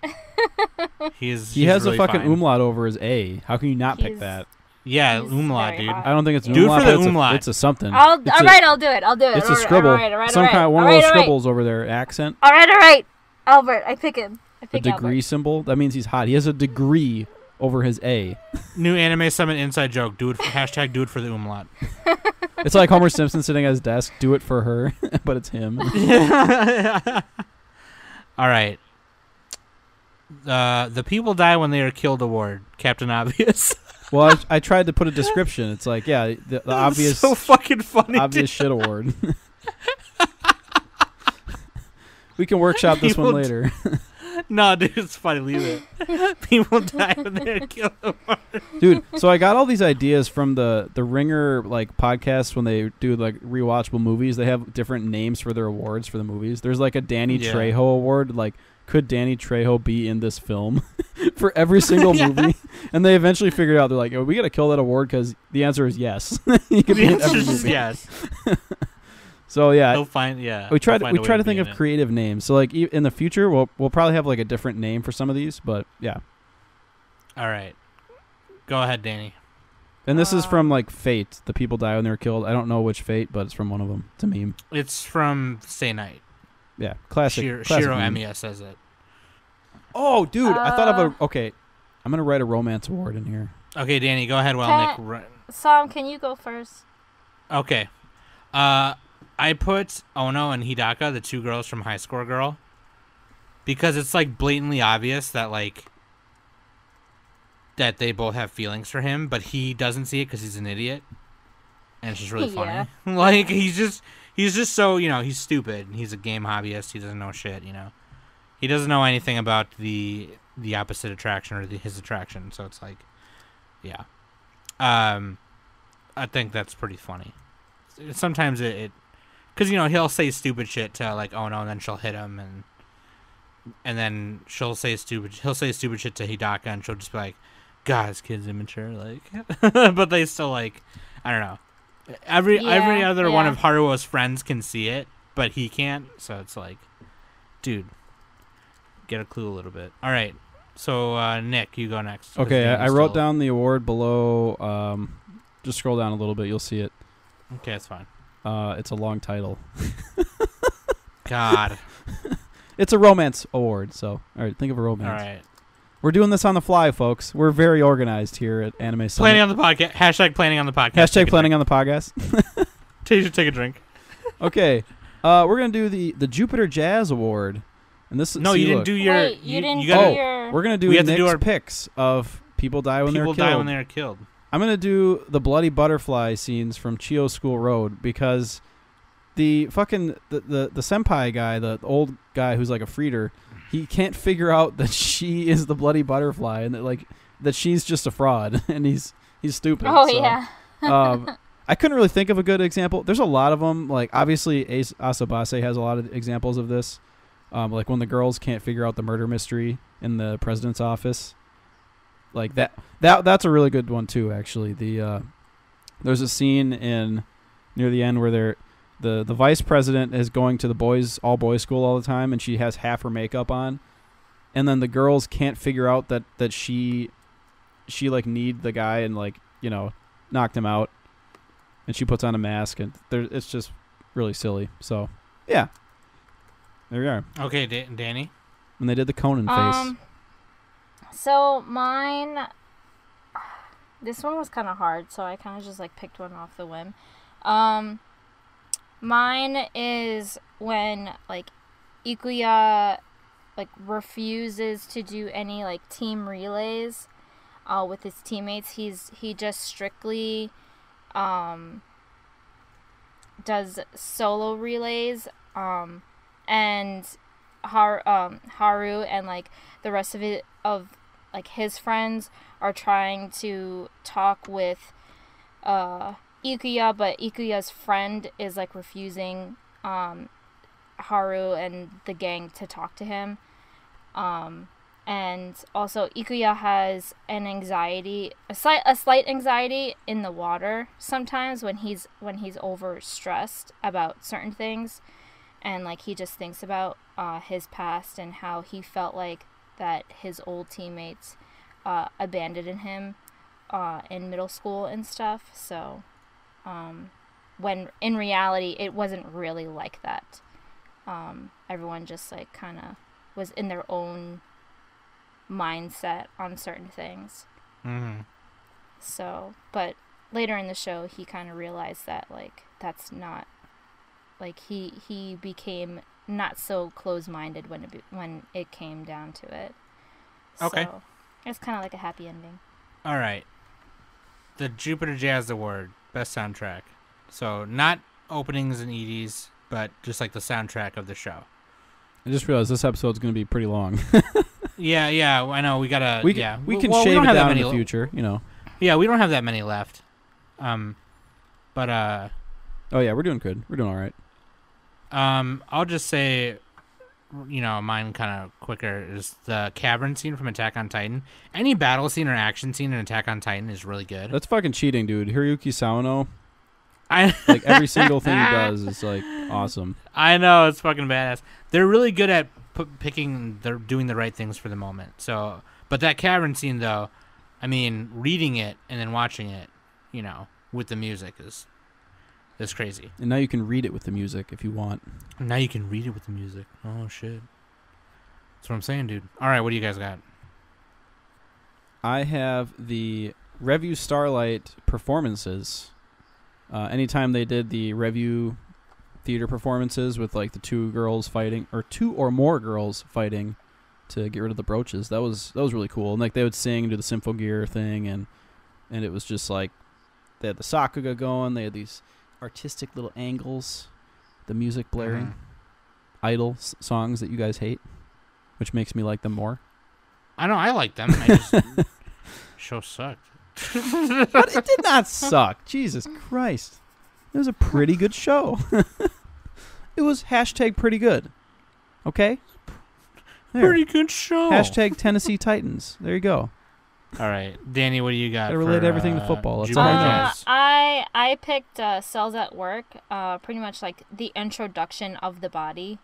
S4: He
S1: he's
S4: has
S1: really
S4: a fucking
S1: fine.
S4: umlaut over his A. How can you not pick
S2: He's-
S4: that?
S1: Yeah,
S2: He's
S1: umlaut,
S2: very
S1: dude.
S2: hot.
S4: I don't think it's an
S1: Do it
S4: umlaut.
S1: for the
S4: but
S1: umlaut.
S4: It's a something.
S2: All
S4: It's
S2: right, I'll do it. I'll do it.
S4: It's a
S2: All right,
S4: scribble.
S2: All right,
S4: Some kind of one of those scribbles over there. Accent.
S2: All right. Albert, I pick him. I
S4: A
S2: pick
S4: degree symbol. That means he's hot. He has a degree over his A.
S1: New Anime Summit inside joke. Do it. Hashtag do it for the umlaut.
S4: It's like Homer Simpson sitting at his desk. Do it for her, but it's him.
S1: All right. The people die when they are killed award. Captain Obvious.
S4: Well, I tried to put a description. It's like, yeah, the obvious
S1: So fucking funny.
S4: obvious shit award. We can workshop this one
S1: People
S4: later.
S1: No, dude, it's funny. Leave it. People die when they're killed award.
S4: Dude, so I got all these ideas from the Ringer like podcast when they do like rewatchable movies. They have different names for their awards for the movies. There's like a Danny
S1: Yeah.
S4: Trejo award, like could Danny Trejo be in this film for every single movie? And they eventually figured out they're like, oh, we got to kill that award because the answer is yes. He could be in every movie.
S1: Yes.
S4: So yeah,
S1: He'll find. Yeah.
S4: we try
S1: he'll
S4: to
S1: find a way
S4: think
S1: be
S4: of
S1: in it.
S4: creative names. So like in the future, we'll probably have like a different name for some of these, but yeah.
S1: All right. Go ahead, Danny.
S4: And this is from like Fate. The people die when they're killed. I don't know which Fate, but it's from one of them. It's a meme.
S1: It's from Stay Night.
S4: Yeah, classic.
S1: Shiro
S4: classic meme.
S1: Emiya says it.
S4: Oh, dude, I thought of a. Okay, I'm gonna write a romance award in here.
S1: Okay, Danny, go ahead while
S2: Can-
S1: Nick.
S2: Sam, can you go first?
S1: Okay. I put Ono and Hidaka, the two girls from High Score Girl, because it's like blatantly obvious that like that they both have feelings for him, but he doesn't see it because he's an idiot, and it's just really funny.
S2: Yeah.
S1: Like he's just so he's stupid. He's a game hobbyist. He doesn't know shit. He doesn't know anything about the opposite attraction or his attraction. So it's like, yeah. I think that's pretty funny. Sometimes it because he'll say stupid shit to like Ono, and then she'll hit him, and then he'll say stupid shit to Hidaka, and she'll just be like, "God, this kid's immature." Like, but they still like, I don't know. Every other one
S2: yeah.
S1: of Haruo's friends can see it, but he can't. So it's like, dude, get a clue a little bit. All right, so Nick, you go next. 'cause
S4: Okay,
S1: Danny's
S4: I wrote
S1: still-
S4: down the award below. Just scroll down a little bit. You'll see it.
S1: Okay, that's fine.
S4: It's a long title.
S1: God.
S4: It's a romance award. So, all right, think of a romance.
S1: All right.
S4: We're doing this on the fly, folks. We're very organized here at Anime Summit.
S1: Planning on the podcast. Hashtag planning on the podcast.
S4: Hashtag planning on the podcast.
S1: Take a drink.
S4: Okay, we're gonna do the Jupiter Jazz Award, and this.
S1: No,
S4: see,
S1: you didn't
S4: look,
S1: do your.
S2: Wait, you didn't do
S1: gotta,
S2: your.
S4: We're gonna do
S1: We have to do
S4: Nick's
S1: our-
S4: picks of people die when
S1: people
S4: they're killed.
S1: die when they are killed.
S4: I'm gonna do the bloody butterfly scenes from Chio School Road because the fucking the senpai guy, the old guy who's like a freeder, he can't figure out that she is the bloody butterfly and that she's just a fraud and he's stupid.
S2: Oh
S4: so,
S2: yeah.
S4: I couldn't really think of a good example. There's a lot of them. Like obviously Ace Asabase has a lot of examples of this. Like when the girls can't figure out the murder mystery in the president's office. Like that's a really good one too. Actually, there's a scene near the end where the vice president is going to the all boys school all the time, and she has half her makeup on, and then the girls can't figure out that she like need the guy and like knocked him out, and she puts on a mask, and it's just really silly. So yeah, there we are.
S1: Okay, Danny.
S4: When they did the Conan face.
S2: So mine. This one was kind of hard, so I kind of just like picked one off the whim. Mine is when like Ikuya like refuses to do any like team relays with his teammates. He just strictly does solo relays and Haru and like the rest of like his friends are trying to talk with Ikuya Ikuya, but Ikuya's friend is like refusing Haru and the gang to talk to him. And also Ikuya has an anxiety, a slight anxiety in the water sometimes when he's overstressed about certain things, and like he just thinks about his past and how he felt like that his old teammates abandoned him in middle school and stuff. So when in reality it wasn't really like that. Everyone just like kind of was in their own mindset on certain things.
S1: Mm-hmm.
S2: So, but later in the show, he kind of realized that like that's not like he became not so close-minded when it came down to it.
S1: Okay.
S2: So, it's kind of like a happy ending.
S1: All right. The Jupiter Jazz Award, best soundtrack. So not openings and EDs, but just like the soundtrack of the show.
S4: I just realized this episode's going to be pretty long.
S1: Yeah, I know. We gotta.
S4: We
S1: yeah,
S4: we can
S1: well,
S4: shave
S1: don't
S4: it
S1: have that
S4: down in
S1: many
S4: the future, you know.
S1: Yeah, we don't have that many left. But
S4: Oh yeah, we're doing good. We're doing all right.
S1: I'll just say, you know, mine kind of quicker is the cavern scene from Attack on Titan. Any battle scene or action scene in Attack on Titan is really good.
S4: That's fucking cheating, dude. Hiroyuki Sawano,
S1: I
S4: like every single thing he does is like awesome.
S1: I know, it's fucking badass. They're really good at they're doing the right things for the moment. So, but that cavern scene though, I mean, reading it and then watching it, you know, with the music is crazy.
S4: And now you can read it with the music if you want.
S1: Now you can read it with the music. Oh shit. That's what I'm saying, dude. All right, what do you guys got?
S4: I have the Revue Starlight performances. Anytime they did the Revue theater performances with like the two girls fighting, or two or more girls fighting to get rid of the brooches, that was really cool. And like they would sing and do the Symphogear thing, and it was just like they had the Sakuga going. They had these artistic little angles, the music blaring, idle songs that you guys hate, which makes me like them more.
S1: I know I like them. I just show sucked.
S4: But it did not suck. Jesus Christ. It was a pretty good show. It was #pretty good. Okay? There.
S1: Pretty good show.
S4: #Tennessee Titans. There you go.
S1: All right, Danny, what do you got?
S4: Gotta relate everything to football. That's
S1: Jupiter
S4: all I know.
S1: Jazz?
S2: I picked Cells at Work, pretty much like the introduction of the body.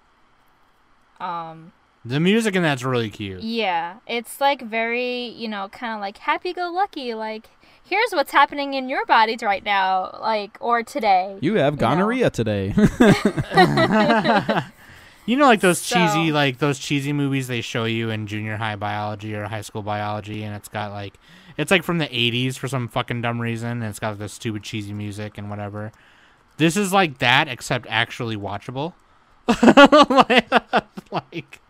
S1: The music in that's really cute.
S2: Yeah, it's like very, you know, kind of like happy-go-lucky, like here's what's happening in your body right now, like, or today.
S4: You have gonorrhea today.
S1: You know, like those cheesy movies they show you in junior high biology or high school biology, and it's got like, it's like from the 80s for some fucking dumb reason, and it's got this stupid cheesy music and whatever. This is like that, except actually watchable. like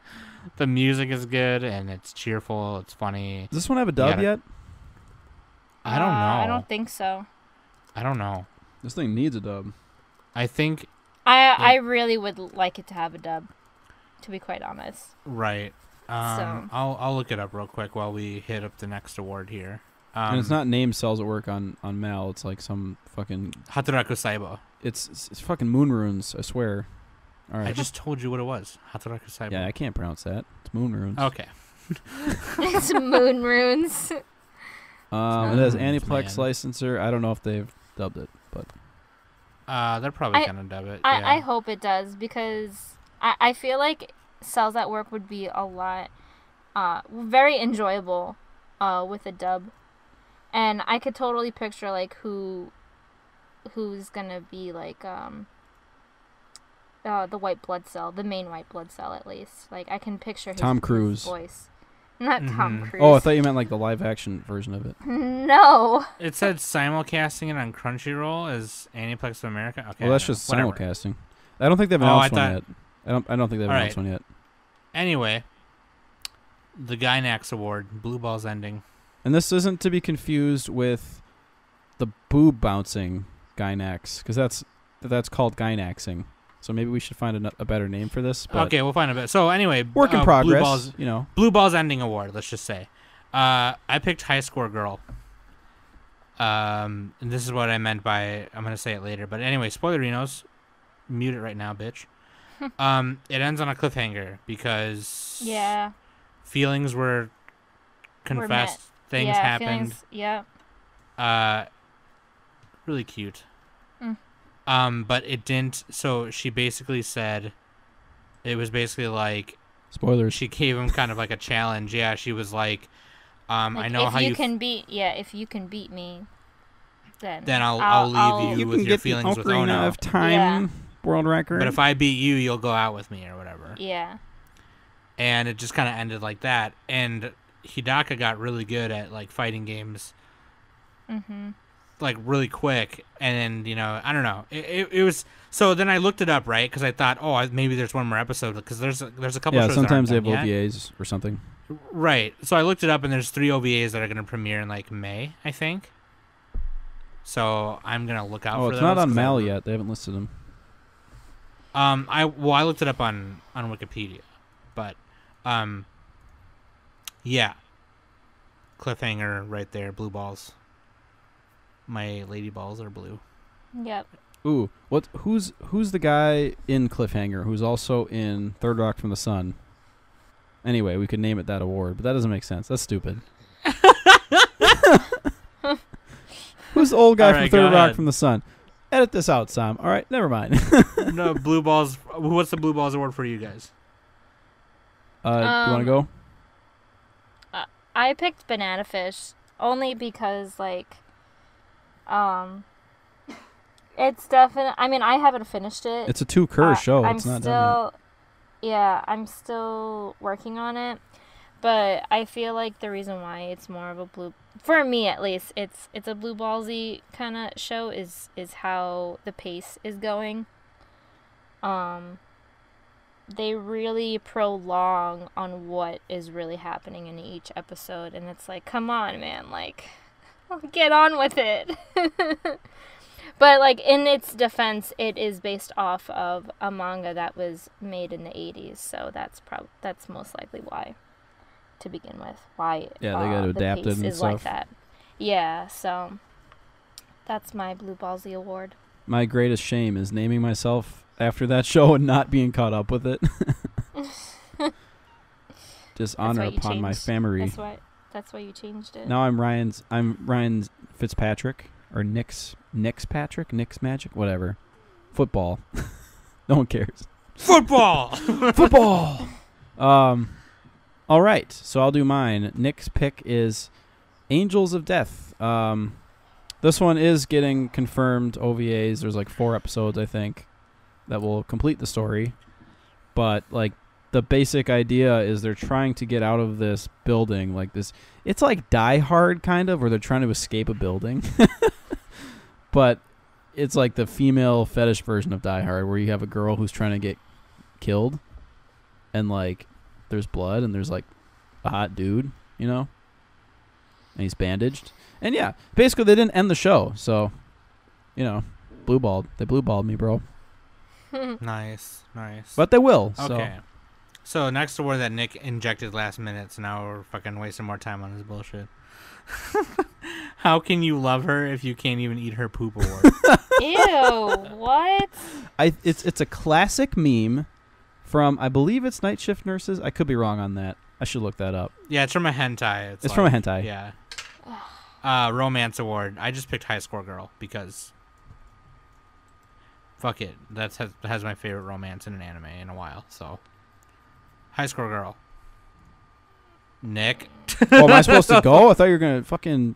S1: the music is good and it's cheerful, it's funny.
S4: Does this one have a dub yet?
S1: I don't know.
S2: I don't think so.
S1: I don't know.
S4: This thing needs a dub.
S1: I think
S2: I really would like it to have a dub, to be quite honest.
S1: right.
S2: So.
S1: I'll look it up real quick while we hit up the next award here.
S4: And it's not named Cells at Work on Mal. It's like some fucking...
S1: Hataraku Saibo.
S4: It's fucking Moon Runes, I swear. All right.
S1: I just told you what it was. Hataraku Saibo.
S4: Yeah, I can't pronounce that. It's Moon Runes.
S1: Okay.
S2: It's Moon Runes.
S4: It has
S1: Moon Runes,
S4: Aniplex
S1: man.
S4: licensor. I don't know if they've dubbed it, but...
S1: They're probably gonna dub it.
S2: I hope it does, because I feel like Cells at Work would be a lot, very enjoyable with a dub. And I could totally picture like who's gonna be like the white blood cell, the main white blood cell at least. Like I can picture
S4: Tom Cruise.
S2: his voice. Not Tom Cruise.
S4: Oh, I thought you meant like the live action version of it.
S2: No.
S1: It said simulcasting it on Crunchyroll as Aniplex of America. Okay.
S4: Well, that's just
S1: whatever.
S4: simulcasting. I don't think they've announced one yet. I don't think they've announced one yet.
S1: Anyway, the Gainax Award, Blue Balls ending.
S4: And this isn't to be confused with the boob bouncing Gainax, because that's called Gainaxing. So maybe we should find a better name for this. But
S1: Okay, we'll find a bit. So anyway,
S4: work in progress.
S1: Blue Balls ending award. Let's just say, I picked High Score Girl. And this is what I meant by, I'm gonna say it later, but anyway, spoilerinos. Mute it right now, bitch. It ends on a cliffhanger because
S2: Yeah.
S1: feelings were confessed, things
S2: yeah,
S1: happened.
S2: Feelings, yeah.
S1: Really cute.
S2: Mm.
S1: But it didn't. So she basically said, it was basically like
S4: Spoilers.
S1: she gave him kind of like a challenge. Yeah, she was like,
S2: Like,
S1: I know
S2: if
S1: how
S2: you
S1: you.
S2: can beat, if you can beat me, then
S1: I'll leave you with your feelings with Ono.
S4: of time
S2: Yeah.
S4: world record.
S1: But if I beat you, you'll go out with me or whatever.
S2: Yeah.
S1: And it just kind of ended like that. And Hidaka got really good at like fighting games, like really quick. And then, I don't know. It was so. Then I looked it up, right? Because I thought, maybe there's one more episode because there's a couple.
S4: yeah,
S1: shows
S4: sometimes they
S1: that
S4: have
S1: aren't done yet.
S4: OVAs or something.
S1: Right. So I looked it up, and there's 3 OVAs that are going to premiere in like May, I think. So I'm gonna look out for those.
S4: It's not on
S1: 'cause
S4: Mal yet. They haven't listed them.
S1: I looked it up on Wikipedia, but yeah, cliffhanger right there. Blue balls. My lady balls are blue.
S2: Yep.
S4: Ooh, who's the guy in Cliffhanger who's also in Third Rock from the Sun? Anyway, we could name it that award, but that doesn't make sense. That's stupid. Who's the old guy
S1: All
S4: from
S1: right,
S4: Third
S1: go
S4: Rock
S1: ahead.
S4: from the Sun? Edit this out, Sam. All right, never mind.
S1: No blue balls. What's the blue balls award for you guys?
S4: Do you want to go?
S2: I picked Banana Fish only because, like, it's definitely. I mean, I haven't finished it.
S4: It's a 2-cour show.
S2: I'm
S4: It's not
S2: still,
S4: done
S2: I'm still working on it, but I feel like the reason why it's more of a blue, for me at least, it's a blue ballsy kind of show is how the pace is going. They really prolong on what is really happening in each episode, and it's like, come on, man, like, get on with it. But, like, in its defense, it is based off of a manga that was made in the 80s, so that's most likely why, to begin with, why
S4: Yeah, they gotta
S2: the
S4: adapt it
S2: pace
S4: and
S2: is like
S4: stuff.
S2: that. Yeah, so that's my Blue Ballsy award.
S4: My greatest shame is naming myself after that show and not being caught up with it. Dishonor
S2: why you
S4: upon my
S2: changed.
S4: family.
S2: That's why you changed it.
S4: Now I'm Ryan Fitzpatrick or Nick's Patrick, Nick's Magic, whatever. Football. No one cares.
S1: Football.
S4: Football. All right, so I'll do mine. Nick's pick is Angels of Death. This one is getting confirmed OVAs. There's like 4 episodes, I think, that will complete the story. But like the basic idea is they're trying to get out of this building, like this. It's like Die Hard kind of, where they're trying to escape a building. But it's like the female fetish version of Die Hard, where you have a girl who's trying to get killed, and like there's blood, and there's like a hot dude, and he's bandaged. And yeah, basically they didn't end the show, so blue balled. They blue balled me, bro.
S1: Nice.
S4: But they will. So.
S1: Okay. So next award that Nick injected last minute, so now we're fucking wasting more time on this bullshit. How can you love her if you can't even eat her poop award?
S2: Ew, what?
S4: It's a classic meme from, I believe it's Night Shift Nurses. I could be wrong on that. I should look that up.
S1: Yeah, it's from a hentai.
S4: It's from a hentai.
S1: Yeah. Romance award. I just picked High Score Girl because fuck it. That has my favorite romance in an anime in a while. So High Score Girl. Nick.
S4: Oh, am I supposed to go? I thought you were gonna fucking.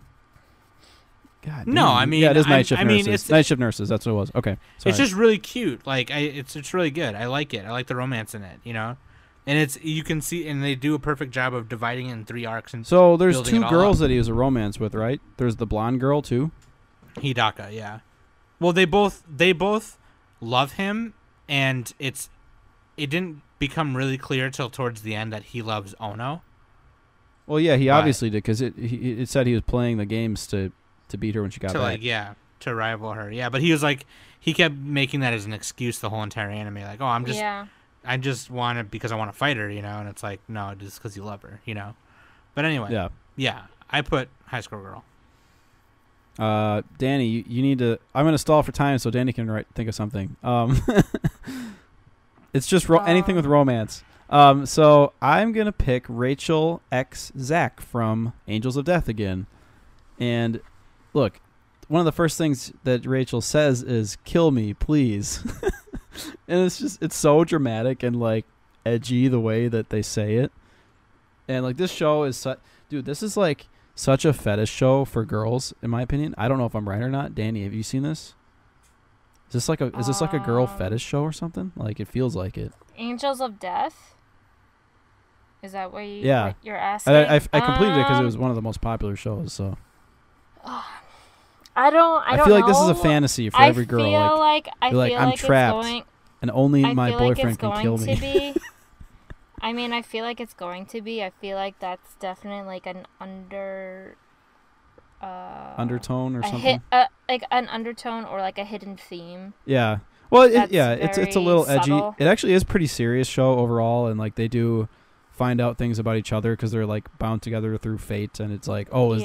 S4: God.
S1: No,
S4: damn.
S1: I mean,
S4: yeah, it is Night Shift
S1: I mean,
S4: Nurses.
S1: it's
S4: Night Shift Nurses. That's what it was. Okay, sorry.
S1: It's just really cute. Like it's really good. I like it. I like the romance in it. And you can see, and they do a perfect job of dividing it in 3 arcs. And
S4: so there's
S1: building
S4: 2
S1: it all
S4: girls
S1: up.
S4: that he was a romance with, right? There's the blonde girl too.
S1: Hidaka, yeah. Well, they both love him, and it didn't become really clear till towards the end that he loves Ono.
S4: Well, yeah, he
S1: But-
S4: obviously did, because it said he was playing the games to beat her when she got back.
S1: To rival her. Yeah, but he kept making that as an excuse the whole entire anime. Like, I just want it because I want to fight her, and it's like, no, just because you love her, But anyway,
S4: Yeah.
S1: yeah, I put High School Girl.
S4: Danny, you need to. I'm gonna stall for time so Danny can think of something. It's just anything with romance. So I'm gonna pick Rachel x Zach from Angels of Death again. And look, one of the first things that Rachel says is "kill me, please," and it's so dramatic and like edgy the way that they say it. And like this show is dude, this is like such a fetish show for girls, in my opinion. I don't know if I'm right or not. Danny, have you seen this? Is this like a girl fetish show or something? Like it feels like it.
S2: Angels of Death. Is that what
S4: Yeah.
S2: you're asking?
S4: I completed it because it was one of the most popular shows. So
S2: I don't
S4: feel like
S2: know.
S4: this is a fantasy for every girl.
S2: I feel like
S4: I'm trapped, and only my boyfriend can kill me.
S2: I mean, I feel like it's going to be. I feel like that's definitely like an
S4: undertone or something.
S2: Like an undertone or like a hidden theme.
S4: Yeah. Well, it's a little
S2: subtle.
S4: edgy. It actually is a pretty serious show overall, and like they do find out things about each other because they're like bound together through fate, and it's like, oh,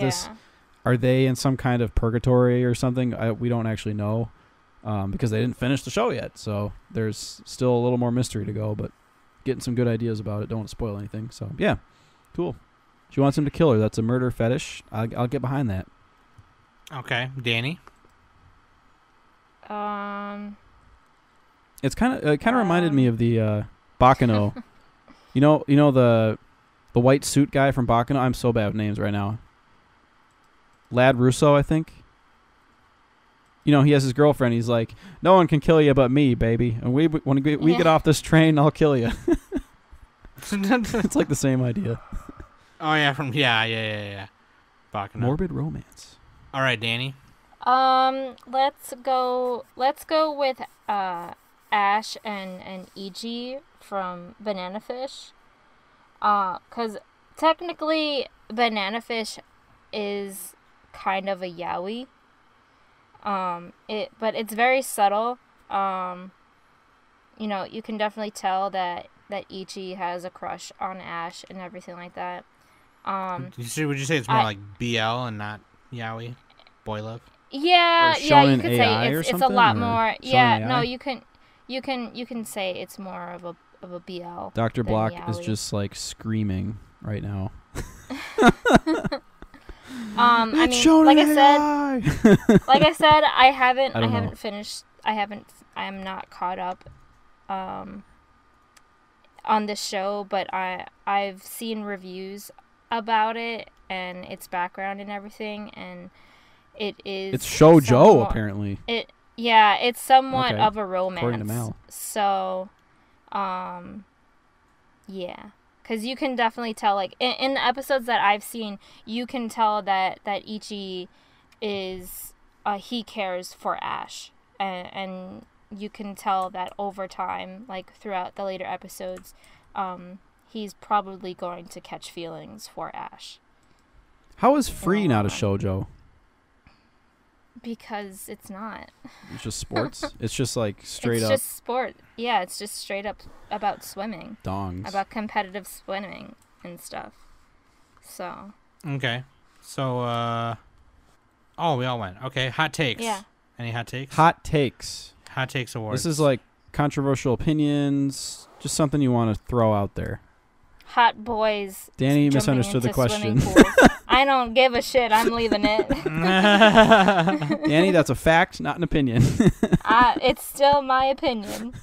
S4: are they in some kind of purgatory or something? We don't actually know because they didn't finish the show yet, so there's still a little more mystery to go, but getting some good ideas about it. Don't want to spoil anything. So yeah, cool. She wants him to kill her. That's a murder fetish. I'll get behind that.
S1: Okay, Danny.
S4: It kind of reminded me of the Bacano. you know the white suit guy from Bacano. I'm so bad with names right now. Lad Russo, I think. You know, he has his girlfriend. He's like, no one can kill you but me, baby. And when we get off this train, I'll kill you. It's like the same idea.
S1: Oh yeah, yeah. Bacano.
S4: Morbid romance.
S1: All right, Danny.
S2: Let's go with Ash and Ig from Banana Fish. 'Cause technically Banana Fish is kind of a yaoi. But it's very subtle. You know, you can definitely tell that Ichi has a crush on Ash and everything like that.
S1: Would you say it's more like BL and not yaoi, boy love?
S2: Yeah, you could
S4: AI
S2: say it's a lot more. Yeah, no, you can say it's more of a BL.
S4: Dr. Block
S2: yaoi.
S4: is just like screaming right now.
S2: I mean, like I said, I haven't finished. I am not caught up on this show, but I've seen reviews about it and its background and everything, and it's
S4: shoujo apparently.
S2: It's somewhat
S4: Okay.
S2: of a romance.
S4: According to Mal.
S2: So, yeah. Because you can definitely tell, like, in the episodes that I've seen, you can tell that Ichi is, he cares for Ash. And you can tell that over time, like, throughout the later episodes, he's probably going to catch feelings for Ash.
S4: How is Free not a shoujo?
S2: Because it's not.
S4: It's just sports? It's just like straight up.
S2: It's just sport. Yeah, it's just straight up about swimming.
S4: Dongs.
S2: About competitive swimming and stuff. So.
S1: Okay. So, we all went. Okay, hot takes.
S2: Yeah.
S1: Any hot takes?
S4: Hot takes.
S1: Hot takes awards.
S4: This is like controversial opinions, just something you want to throw out there.
S2: Hot boys.
S4: Danny
S2: jumping
S4: misunderstood the
S2: into
S4: question.
S2: swimming pools. I don't give a shit. I'm leaving it.
S4: Danny, that's a fact, not an opinion.
S2: It's still my opinion.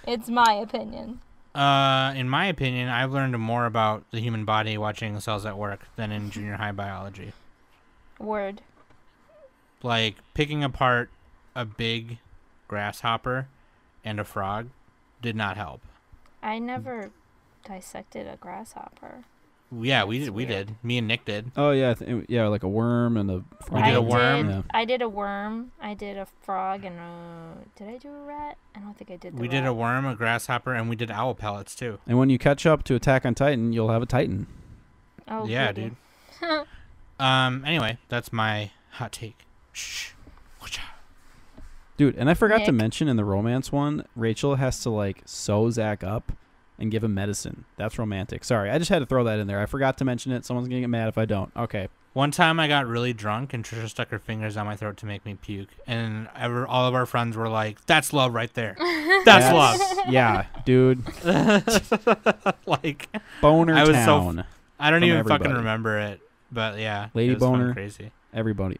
S2: It's my opinion.
S1: In my opinion, I've learned more about the human body watching Cells at Work than in junior high biology.
S2: Word.
S1: Like, picking apart a big grasshopper and a frog did not help.
S2: I never dissected a grasshopper.
S1: Yeah, we did. Me and Nick did.
S4: Oh yeah, like a worm and a frog.
S1: We did a worm.
S4: Yeah.
S2: I did a worm. I did a frog and did I do a rat? I don't think I did.
S1: We did a worm, a grasshopper, and we did owl pellets too.
S4: And when you catch up to Attack on Titan, you'll have a Titan.
S2: Oh
S1: yeah,
S2: goody.
S1: dude. Anyway, that's my hot take. Shh.
S4: Dude, and I forgot to
S2: Nick.
S4: mention in the romance one, Rachel has to like sew Zach up and give him medicine. That's romantic. Sorry, I just had to throw that in there. I forgot to mention it. Someone's gonna get mad if I don't. Okay,
S1: One time I got really drunk and Trisha stuck her fingers down my throat to make me puke, and all of our friends were like, "That's love right there. That's love."
S4: Yeah, dude.
S1: Like,
S4: Boner
S1: I was
S4: town.
S1: I don't
S4: From
S1: even
S4: everybody.
S1: fucking remember it, but yeah,
S4: Lady
S1: it was fucking
S4: boner.
S1: crazy.
S4: Every boner.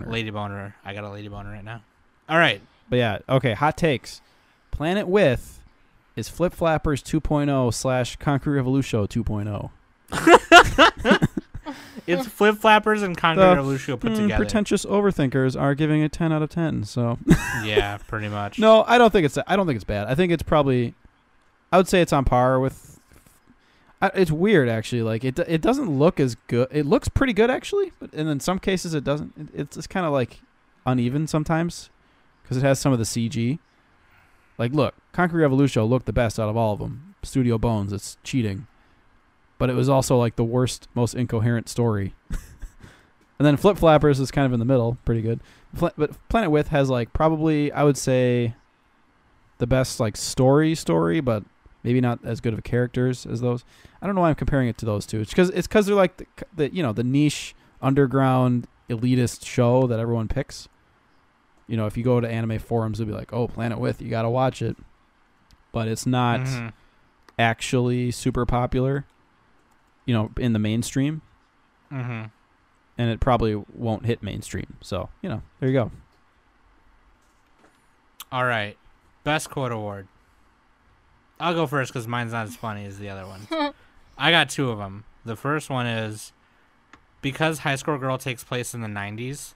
S1: Lady boner. I got a lady boner right now. All right.
S4: But yeah, okay, hot takes. Planet With is Flip Flappers 2.0 / Concrete Revolution 2.0.
S1: It's Flip Flappers and Concrete
S4: The,
S1: Revolution put together.
S4: Pretentious overthinkers are giving it 10 out of 10. So
S1: Yeah, pretty much.
S4: no, I don't think it's bad. I think it's probably, I would say it's on par with. It's weird actually. Like it doesn't look as good. It looks pretty good actually, but and in some cases it doesn't. It's kind of like uneven sometimes because it has some of the CG. Like look, Concrete Revolution looked the best out of all of them. Studio Bones, it's cheating, but it was also like the worst, most incoherent story. And then Flip Flappers is kind of in the middle, pretty good. But Planet With has like probably I would say the best like story, but maybe not as good of characters as those. I don't know why I'm comparing it to those two. It's because they're like the niche underground elitist show that everyone picks. You know, if you go to anime forums, they'll be like, "Oh, Planet With, you got to watch it," but it's not actually super popular. You know, in the mainstream, and it probably won't hit mainstream. So there you go.
S1: All right. Best quote award. I'll go first because mine's not as funny as the other one. I got two of them. The first one is because High School Girl takes place in the 90s.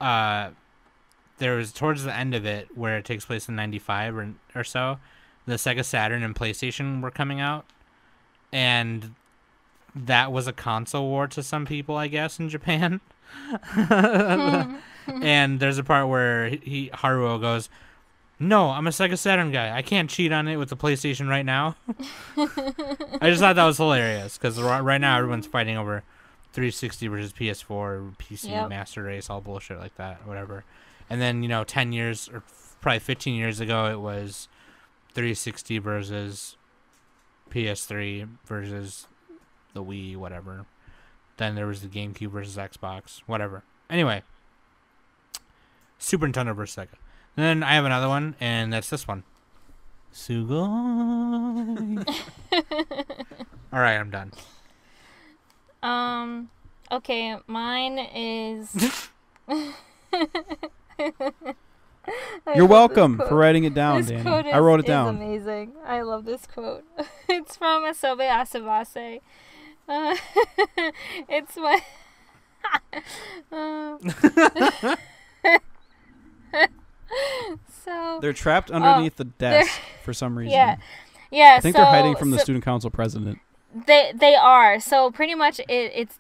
S1: There was towards the end of it where it takes place in 95 or so. The Sega Saturn and PlayStation were coming out, and that was a console war to some people, I guess, in Japan. And there's a part where Haruo goes, "No, I'm a Sega Saturn guy. I can't cheat on it with the PlayStation right now." I just thought that was hilarious because right now everyone's fighting over 360 versus PS4, PC, Master Race, all bullshit like that, whatever. And then 10 years or probably 15 years ago, it was 360 versus PS3 versus the Wii, whatever. Then there was the GameCube versus Xbox, whatever. Anyway, Super Nintendo versus Sega. And then I have another one, and that's this one. Sugoi. All right, I'm done.
S2: Okay, mine is...
S4: You're welcome for writing it down,
S2: This
S4: Danny.
S2: quote
S4: I wrote it
S2: is
S4: down.
S2: amazing. I love this quote. It's from Asobe Asabase. It's what... So
S4: They're trapped underneath the desk for some reason.
S2: yeah.
S4: I think they're hiding from the student council president.
S2: They are. So pretty much it's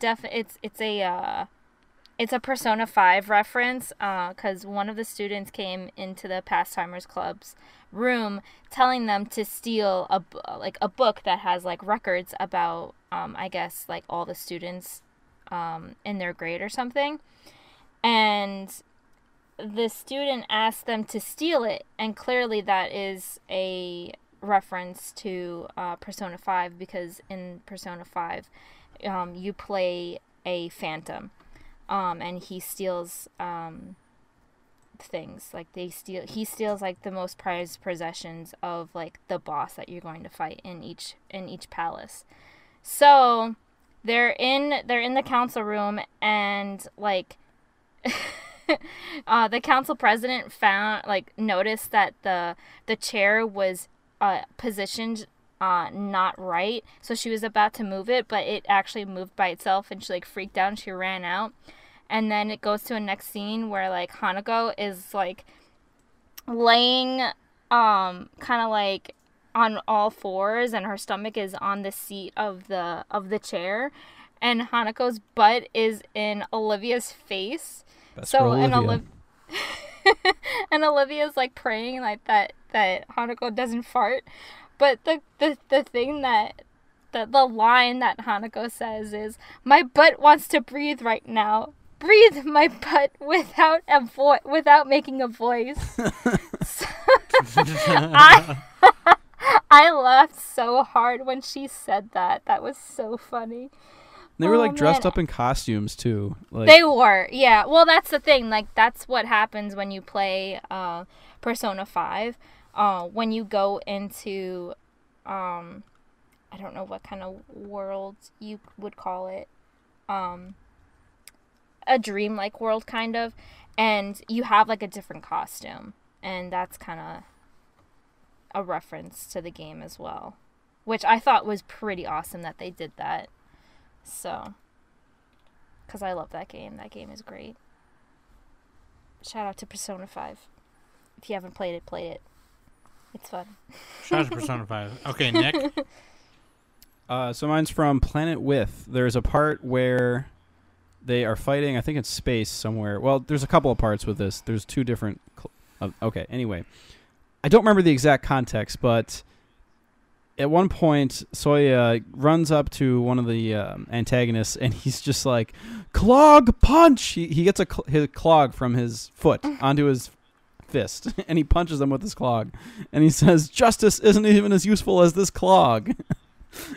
S2: a Persona 5 reference because one of the students came into the Pastimers Club's room telling them to steal a book that has like records about I guess like all the students in their grade or something, and the student asked them to steal it, and clearly that is a reference to Persona 5 because in Persona 5 you play a phantom. And he steals things like he steals like the most prized possessions of like the boss that you're going to fight in each palace. So they're in the council room, and like the council president noticed that the chair was positioned not right, so she was about to move it, but it actually moved by itself, and she like freaked out and she ran out. And then it goes to a next scene where like Hanako is like laying kind of like on all fours, and her stomach is on the seat of the chair, and Hanako's butt is in Olivia's face.
S4: That's for Olivia.
S2: And Olivia's like praying like that Hanako doesn't fart. But the thing that the line that Hanako says is, "My butt wants to breathe right now. Breathe my butt without making a voice." So, I laughed so hard when she said that. That was so funny.
S4: They were
S2: Oh,
S4: like dressed
S2: man.
S4: up in costumes too. Like
S2: They were, yeah. Well, that's the thing. Like, that's what happens when you play Persona 5. When you go into, I don't know what kind of world you would call it. A dreamlike world, kind of. And you have, like, a different costume. And that's kind of a reference to the game as well. Which I thought was pretty awesome that they did that. So, because I love that game. That game is great. Shout out to Persona 5. If you haven't played it, play it. It's fun.
S1: Shout out to Persona 5. Okay, Nick.
S4: So mine's from Planet With. There's a part where they are fighting, I think it's space somewhere. Well, there's a couple of parts with this. There's two different... okay, anyway. I don't remember the exact context, but at one point, Soya runs up to one of the antagonists, and he's just like, Clog punch! He gets his clog from his foot onto his fist, and he punches him with his clog. And he says, justice isn't even as useful as this clog.
S2: Oh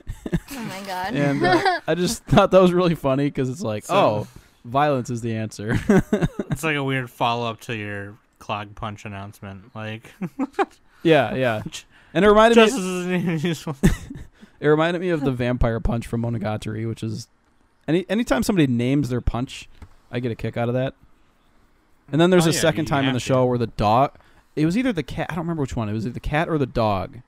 S2: my god.
S4: And I just thought that was really funny, because it's like,
S1: So-
S4: violence is the answer.
S1: It's like a weird follow-up to your clog punch announcement. Like,
S4: Yeah. And it reminded
S1: justice
S4: me
S1: isn't even useful.
S4: it reminded me of the vampire punch from Monogatari, which is anytime somebody names their punch, I get a kick out of that. And then there's
S1: Oh,
S4: a
S1: yeah,
S4: second
S1: you
S4: time in
S1: have
S4: the
S1: to.
S4: show where the dog, it was either the cat, I don't remember which one, it was either the cat or the dog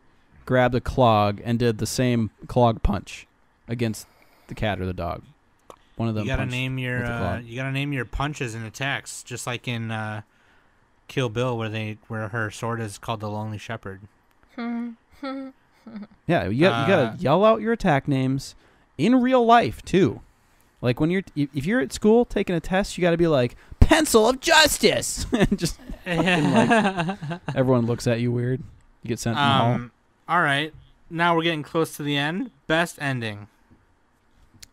S4: grabbed a clog and did the same clog punch against the cat or the dog. One of them
S1: You gotta
S4: punched
S1: name your
S4: with the clog.
S1: you gotta name your punches and attacks, just like in Kill Bill, where her sword is called the Lonely Shepherd.
S4: Yeah, you gotta yell out your attack names in real life too. Like when if you're at school taking a test, you gotta be like, pencil of justice, and just everyone looks at you weird. You get sent in the hall.
S1: All right, now we're getting close to the end. Best ending.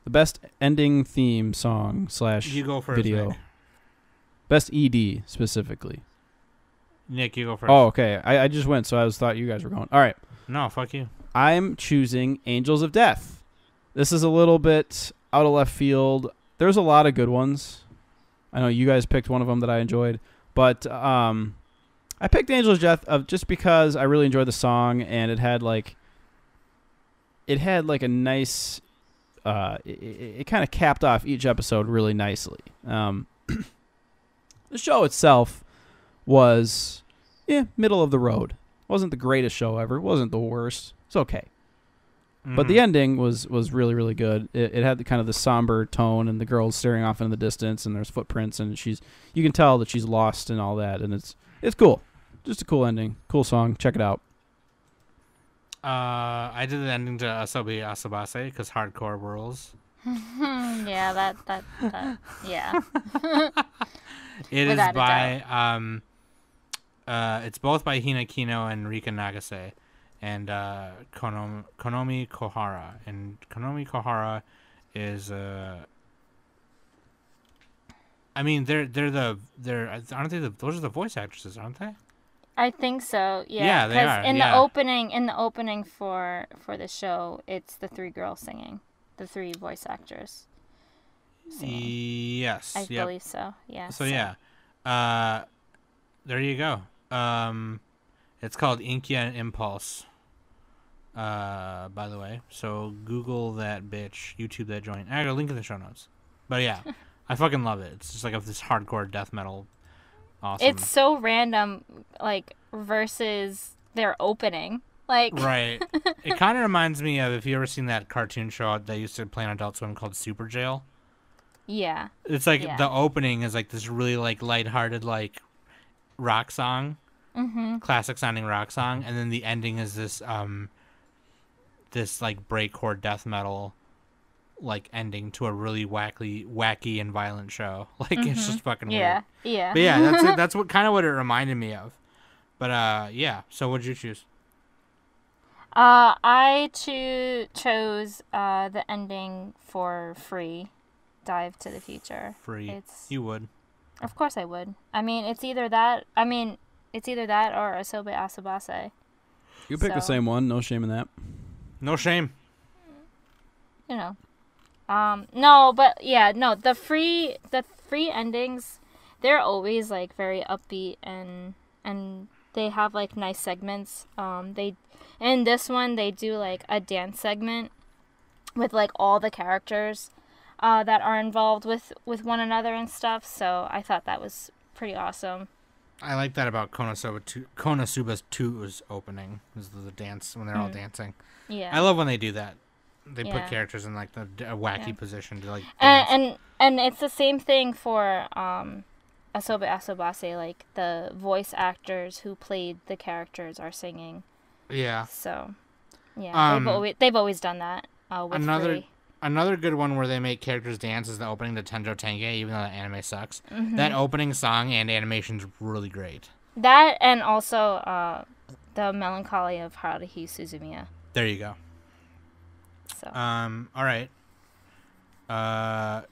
S4: The best ending theme song /
S1: You go first.
S4: video.
S1: Nick.
S4: Best ED specifically.
S1: Nick, you go first.
S4: Oh, okay. I just went, so I thought you guys were going. All right.
S1: No, fuck you.
S4: I'm choosing Angels of Death. This is a little bit out of left field. There's a lot of good ones. I know you guys picked one of them that I enjoyed, but I picked Angels of Death just because I really enjoyed the song, and it had like a nice. It kind of capped off each episode really nicely. The show itself was middle of the road. Wasn't the greatest show ever. Wasn't the worst. It's okay. But the ending was really, really good. It had kind of the somber tone, and the girl's staring off into the distance, and there's footprints, and you can tell that she's lost and all that, and it's cool. Just a cool ending. Cool song. Check it out.
S1: I did the ending to Asobi Asabase because hardcore rules.
S2: Yeah, that yeah.
S1: It is
S2: Without a
S1: by it's both by Hina Kino and Rika Nagase, and Konomi Kohara. And Konomi Kohara is I mean they're aren't they those are the voice actresses, aren't they?
S2: I think so. Yeah.
S1: Yeah, they are,
S2: In
S1: yeah.
S2: the opening for the show, it's the three girls singing, the three voice actors singing.
S1: Yes.
S2: I
S1: yep.
S2: believe so. Yeah.
S1: So yeah, there you go. It's called Inkia Impulse. By the way, so Google that bitch, YouTube that joint. I got a link in the show notes. But yeah, I fucking love it. It's just like this hardcore death metal. Awesome.
S2: It's so random, like versus their opening. Like
S1: Right. It kind of reminds me of, if you ever seen that cartoon show that used to play on Adult Swim called Super Jail.
S2: Yeah.
S1: It's like
S2: Yeah.
S1: the opening is like this really like lighthearted like rock song, classic sounding rock song, and then the ending is this this like breakcore death metal like ending to a really wacky and violent show. Like it's just fucking
S2: Yeah.
S1: weird.
S2: Yeah.
S1: But yeah, that's it. That's what kind of what it reminded me of. But yeah. So what'd you choose?
S2: I chose the ending for Free, Dive to the Future.
S1: Free.
S2: It's
S1: You would.
S2: Of course I would. I mean, it's either that. I mean, it's either that or Asobe Asabase.
S4: You pick the
S2: So-
S4: same one. No shame in that.
S1: No shame.
S2: You know, No, but yeah, no, the free endings, they're always like very upbeat and they have like nice segments. They in this one they do like a dance segment with like all the characters that are involved with one another and stuff. So I thought that was pretty awesome.
S1: I like that about Konosuba's 2's opening. Is the dance when they're all dancing.
S2: Yeah.
S1: I love when they do that. They put
S2: Yeah.
S1: characters in like a wacky
S2: Yeah.
S1: position to like dance.
S2: And it's the same thing for Asobi Asobase. Like the voice actors who played the characters are singing.
S1: Yeah.
S2: So yeah, they've always done that. With
S1: Another
S2: free.
S1: another good one where they make characters dance is the opening to Tenjo Tenge, even though that anime sucks.
S2: Mm-hmm.
S1: That opening song and animation's really great.
S2: That and also the Melancholy of Haruhi Suzumiya.
S1: There you go.
S2: So
S1: All right.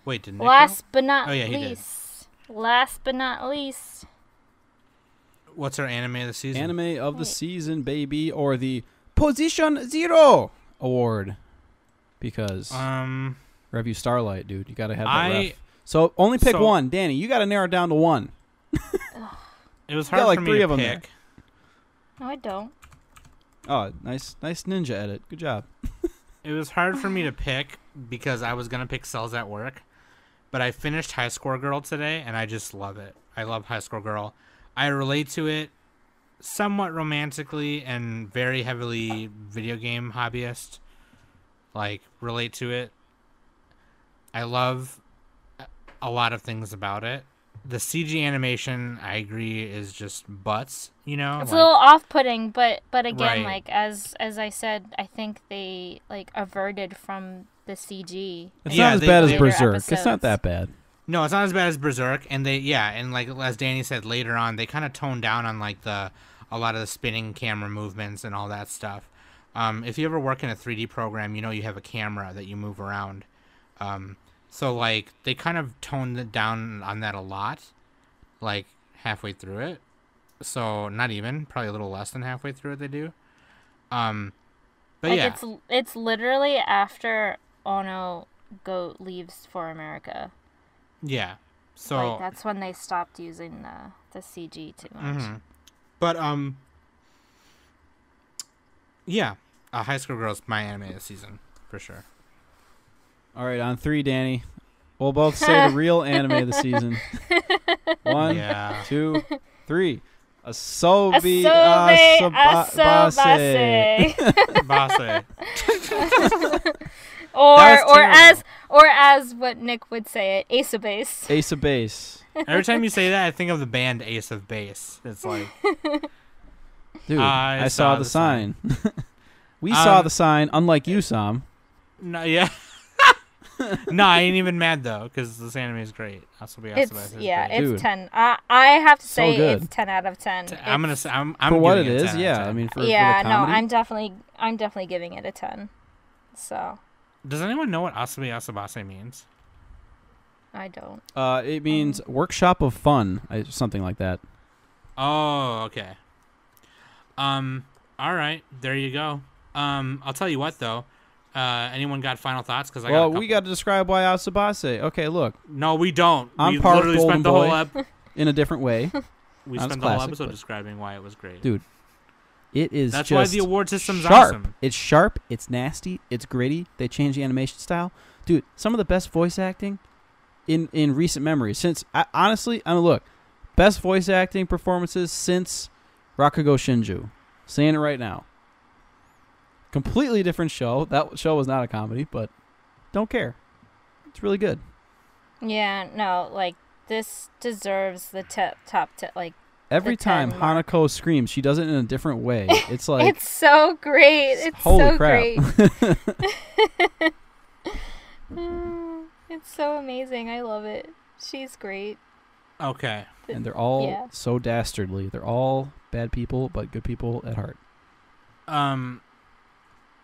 S1: Wait, did Nick go?
S2: last but not
S1: Oh, yeah, he did.
S2: least. Last but not least.
S1: What's our anime of the season?
S4: Anime of the
S2: Wait.
S4: season, baby, or the Position Zero award. Because Review Starlight, dude, you gotta have that ref. So only pick one, Danny. You gotta narrow it down to one.
S1: It was
S4: got
S1: hard
S4: like
S1: for
S4: 3
S1: me to
S4: of 'em there.
S1: pick.
S2: No, I don't.
S4: Oh, nice ninja edit. Good job.
S1: It was hard for me to pick because I was gonna pick Cells at Work, but I finished High Score Girl today, and I just love it. I love High Score Girl. I relate to it somewhat romantically and very heavily video game hobbyist. Like, relate to it. I love a lot of things about it. The CG animation, I agree, is just butts, you know?
S2: It's
S1: like,
S2: a little off-putting, but again,
S1: Right.
S2: like as I said, I think they like averted from the CG.
S4: It's
S1: Yeah,
S4: not as
S1: they-
S4: bad as
S1: they-
S4: Berserk. It's not
S2: episodes.
S4: that bad.
S1: No, it's not as bad as Berserk, and and like as Danny said later on, they kind of toned down on like a lot of the spinning camera movements and all that stuff. If you ever work in a 3D program, you know you have a camera that you move around. So like they kind of toned it down on that a lot, like halfway through it. So not even, probably a little less than halfway through it they do. But
S2: Like
S1: yeah,
S2: it's literally after Ono leaves for America.
S1: yeah. So
S2: Like that's when they stopped using the CG too much.
S1: mhm. But yeah, High School Girl's my anime of the season for sure.
S4: All right, on 3, Danny. We'll both say the real anime of the season. 1,
S1: Yeah.
S4: 2, 3. Asobi
S2: Asobase.
S1: Base.
S2: or
S1: That was terrible.
S2: as what Nick would say it, Ace of Base.
S4: Ace of Base.
S1: Every time you say that, I think of the band Ace of Base. It's like,
S4: Dude,
S1: I
S4: I saw
S1: saw
S4: the
S1: the
S4: sign. We saw the sign, unlike you, Sam.
S1: no, yeah. No, I ain't even mad though, because this anime is great. Asobi
S2: It's
S1: Asobase is
S2: yeah,
S1: great.
S4: Dude.
S2: it's 10. I have to
S4: So
S2: say
S4: good.
S2: it's 10 out of 10.
S1: I'm gonna
S2: It's-
S1: say I'm
S4: For what it
S1: giving
S4: is,
S1: 10 out of
S4: yeah.
S1: 10.
S4: I mean, for
S2: yeah,
S4: the
S2: no,
S4: comedy.
S2: I'm definitely giving it a 10. So
S1: Does anyone know what Asobi Asobase means?
S2: I don't.
S4: It means workshop of fun, something like that.
S1: Oh, okay. All right, there you go. I'll tell you what though. Anyone got final thoughts? Because
S4: Well, we got to describe why Asobase. Okay, look,
S1: No, we don't.
S4: I'm
S1: We
S4: part
S1: literally
S4: Golden
S1: spent the whole
S4: Boy. In a different way.
S1: we
S4: That's
S1: spent the whole
S4: classic,
S1: episode
S4: but-
S1: describing why it was great.
S4: Dude, it is
S1: That's
S4: just
S1: why the award system's
S4: sharp.
S1: awesome.
S4: It's sharp. It's nasty. It's gritty. They changed the animation style. Dude, some of the best voice acting in recent memory. Since, honestly, I mean, look, best voice acting performances since Rakugo Shinju. Saying it right now. Completely different show. That show was not a comedy, but don't care. It's really good.
S2: Yeah, no, like this deserves the top like
S4: Every
S2: The
S4: time
S2: 10 mark.
S4: Hanako screams, she does it in a different way. It's like,
S2: it's so great. It's
S4: holy
S2: so
S4: crap.
S2: great. It's so amazing. I love it. She's great.
S1: Okay.
S4: And they're all
S2: Yeah.
S4: so dastardly. They're all bad people, but good people at heart.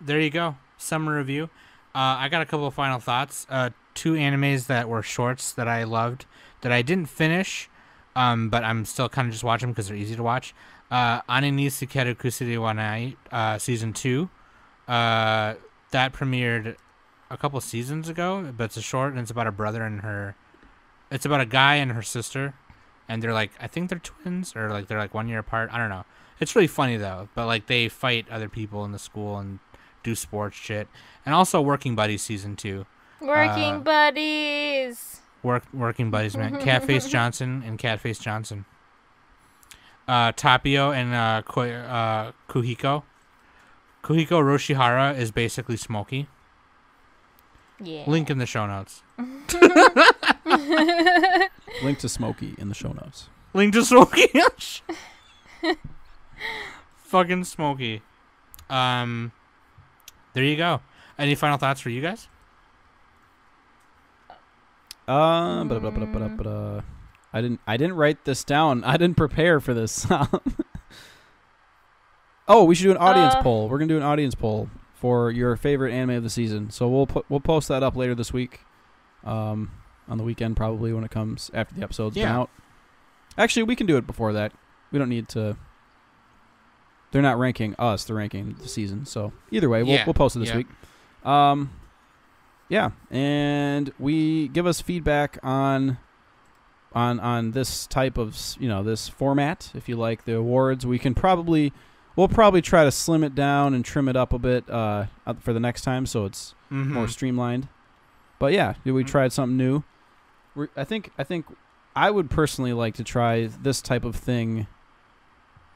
S1: There you go. Summer review. I got a couple of final thoughts. 2 animes that were shorts that I loved that I didn't finish, but I'm still kind of just watching because they're easy to watch. Ani ni Sukeru Kusuri wa Nai, season 2. That premiered a couple seasons ago, but it's a short and it's about a brother and her. It's about a guy and her sister, and they're like, I think they're twins or like they're like 1 year apart. I don't know. It's really funny though, but like they fight other people in the school and do sports shit, and also Working Buddies season 2.
S2: Working buddies.
S1: Working Buddies, man. Catface Johnson and Catface Johnson. Tapio and Kuhiko. Kuhiko Roshihara is basically Smokey.
S2: Yeah.
S1: Link in the show notes.
S4: Link to Smokey in the show notes.
S1: Link to Smokey. Fucking Smokey. There you go. Any final thoughts for you guys?
S4: I didn't write this down. I didn't prepare for this. Oh, we should do an audience poll. We're gonna do an audience poll for your favorite anime of the season. So we'll post that up later this week, on the weekend probably when it comes after the episode's been out. Actually, we can do it before that. We don't need to. They're not ranking us; they're ranking the season. So either way, we'll post it this week. Yeah, and we give us feedback on this type of this format. If you like the awards, we'll probably try to slim it down and trim it up a bit for the next time, so it's more streamlined. But yeah, we tried something new. I think I would personally like to try this type of thing,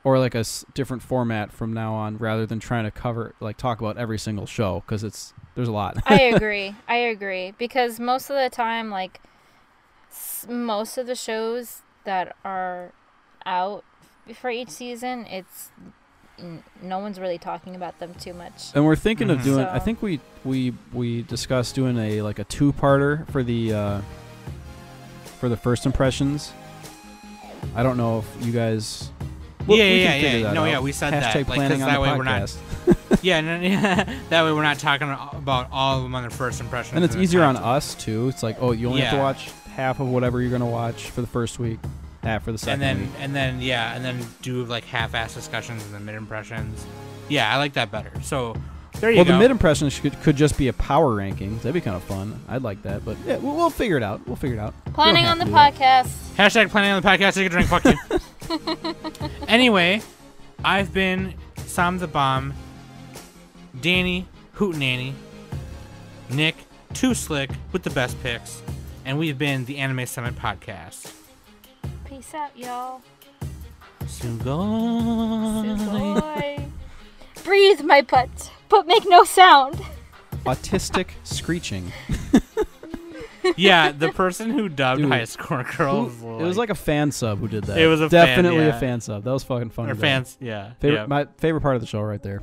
S4: or like a different format from now on, rather than trying to talk about every single show, because there's a lot.
S2: I agree because most of the time, most of the shows that are out for each season, no one's really talking about them too much.
S4: And we're thinking of doing. I think we discussed doing a 2-parter for the first impressions. I don't know if you guys.
S1: We said that.
S4: Hashtag planning on
S1: that
S4: the
S1: way
S4: podcast.
S1: we're not. That way we're not talking about all of them on the first impressions.
S4: And it's easier on us too. It's like, you only have to watch half of whatever you're gonna watch for the first week, half for the second week.
S1: And then do half-ass discussions and the mid impressions. Yeah, I like that better. So there you go.
S4: Well, the mid impressions could just be a power ranking. That'd be kind of fun. I'd like that, but yeah, we'll figure it out.
S2: Planning on the podcast.
S1: Hashtag planning on the podcast. Take a drink. Fuck you. Anyway, I've been Sam the Bomb, Danny Hootenanny, Nick Too Slick with the best picks, and we've been the Anime Summit Podcast.
S2: Peace out, y'all.
S1: Sugoi.
S2: Breathe, my butt, but make no sound.
S4: Autistic screeching.
S1: Yeah, the person who dubbed High Score Girls.
S4: It was like a fan sub who did that.
S1: It was
S4: definitely a fan sub. That was fucking funny.
S1: Or fans, yeah.
S4: My favorite part of the show right there.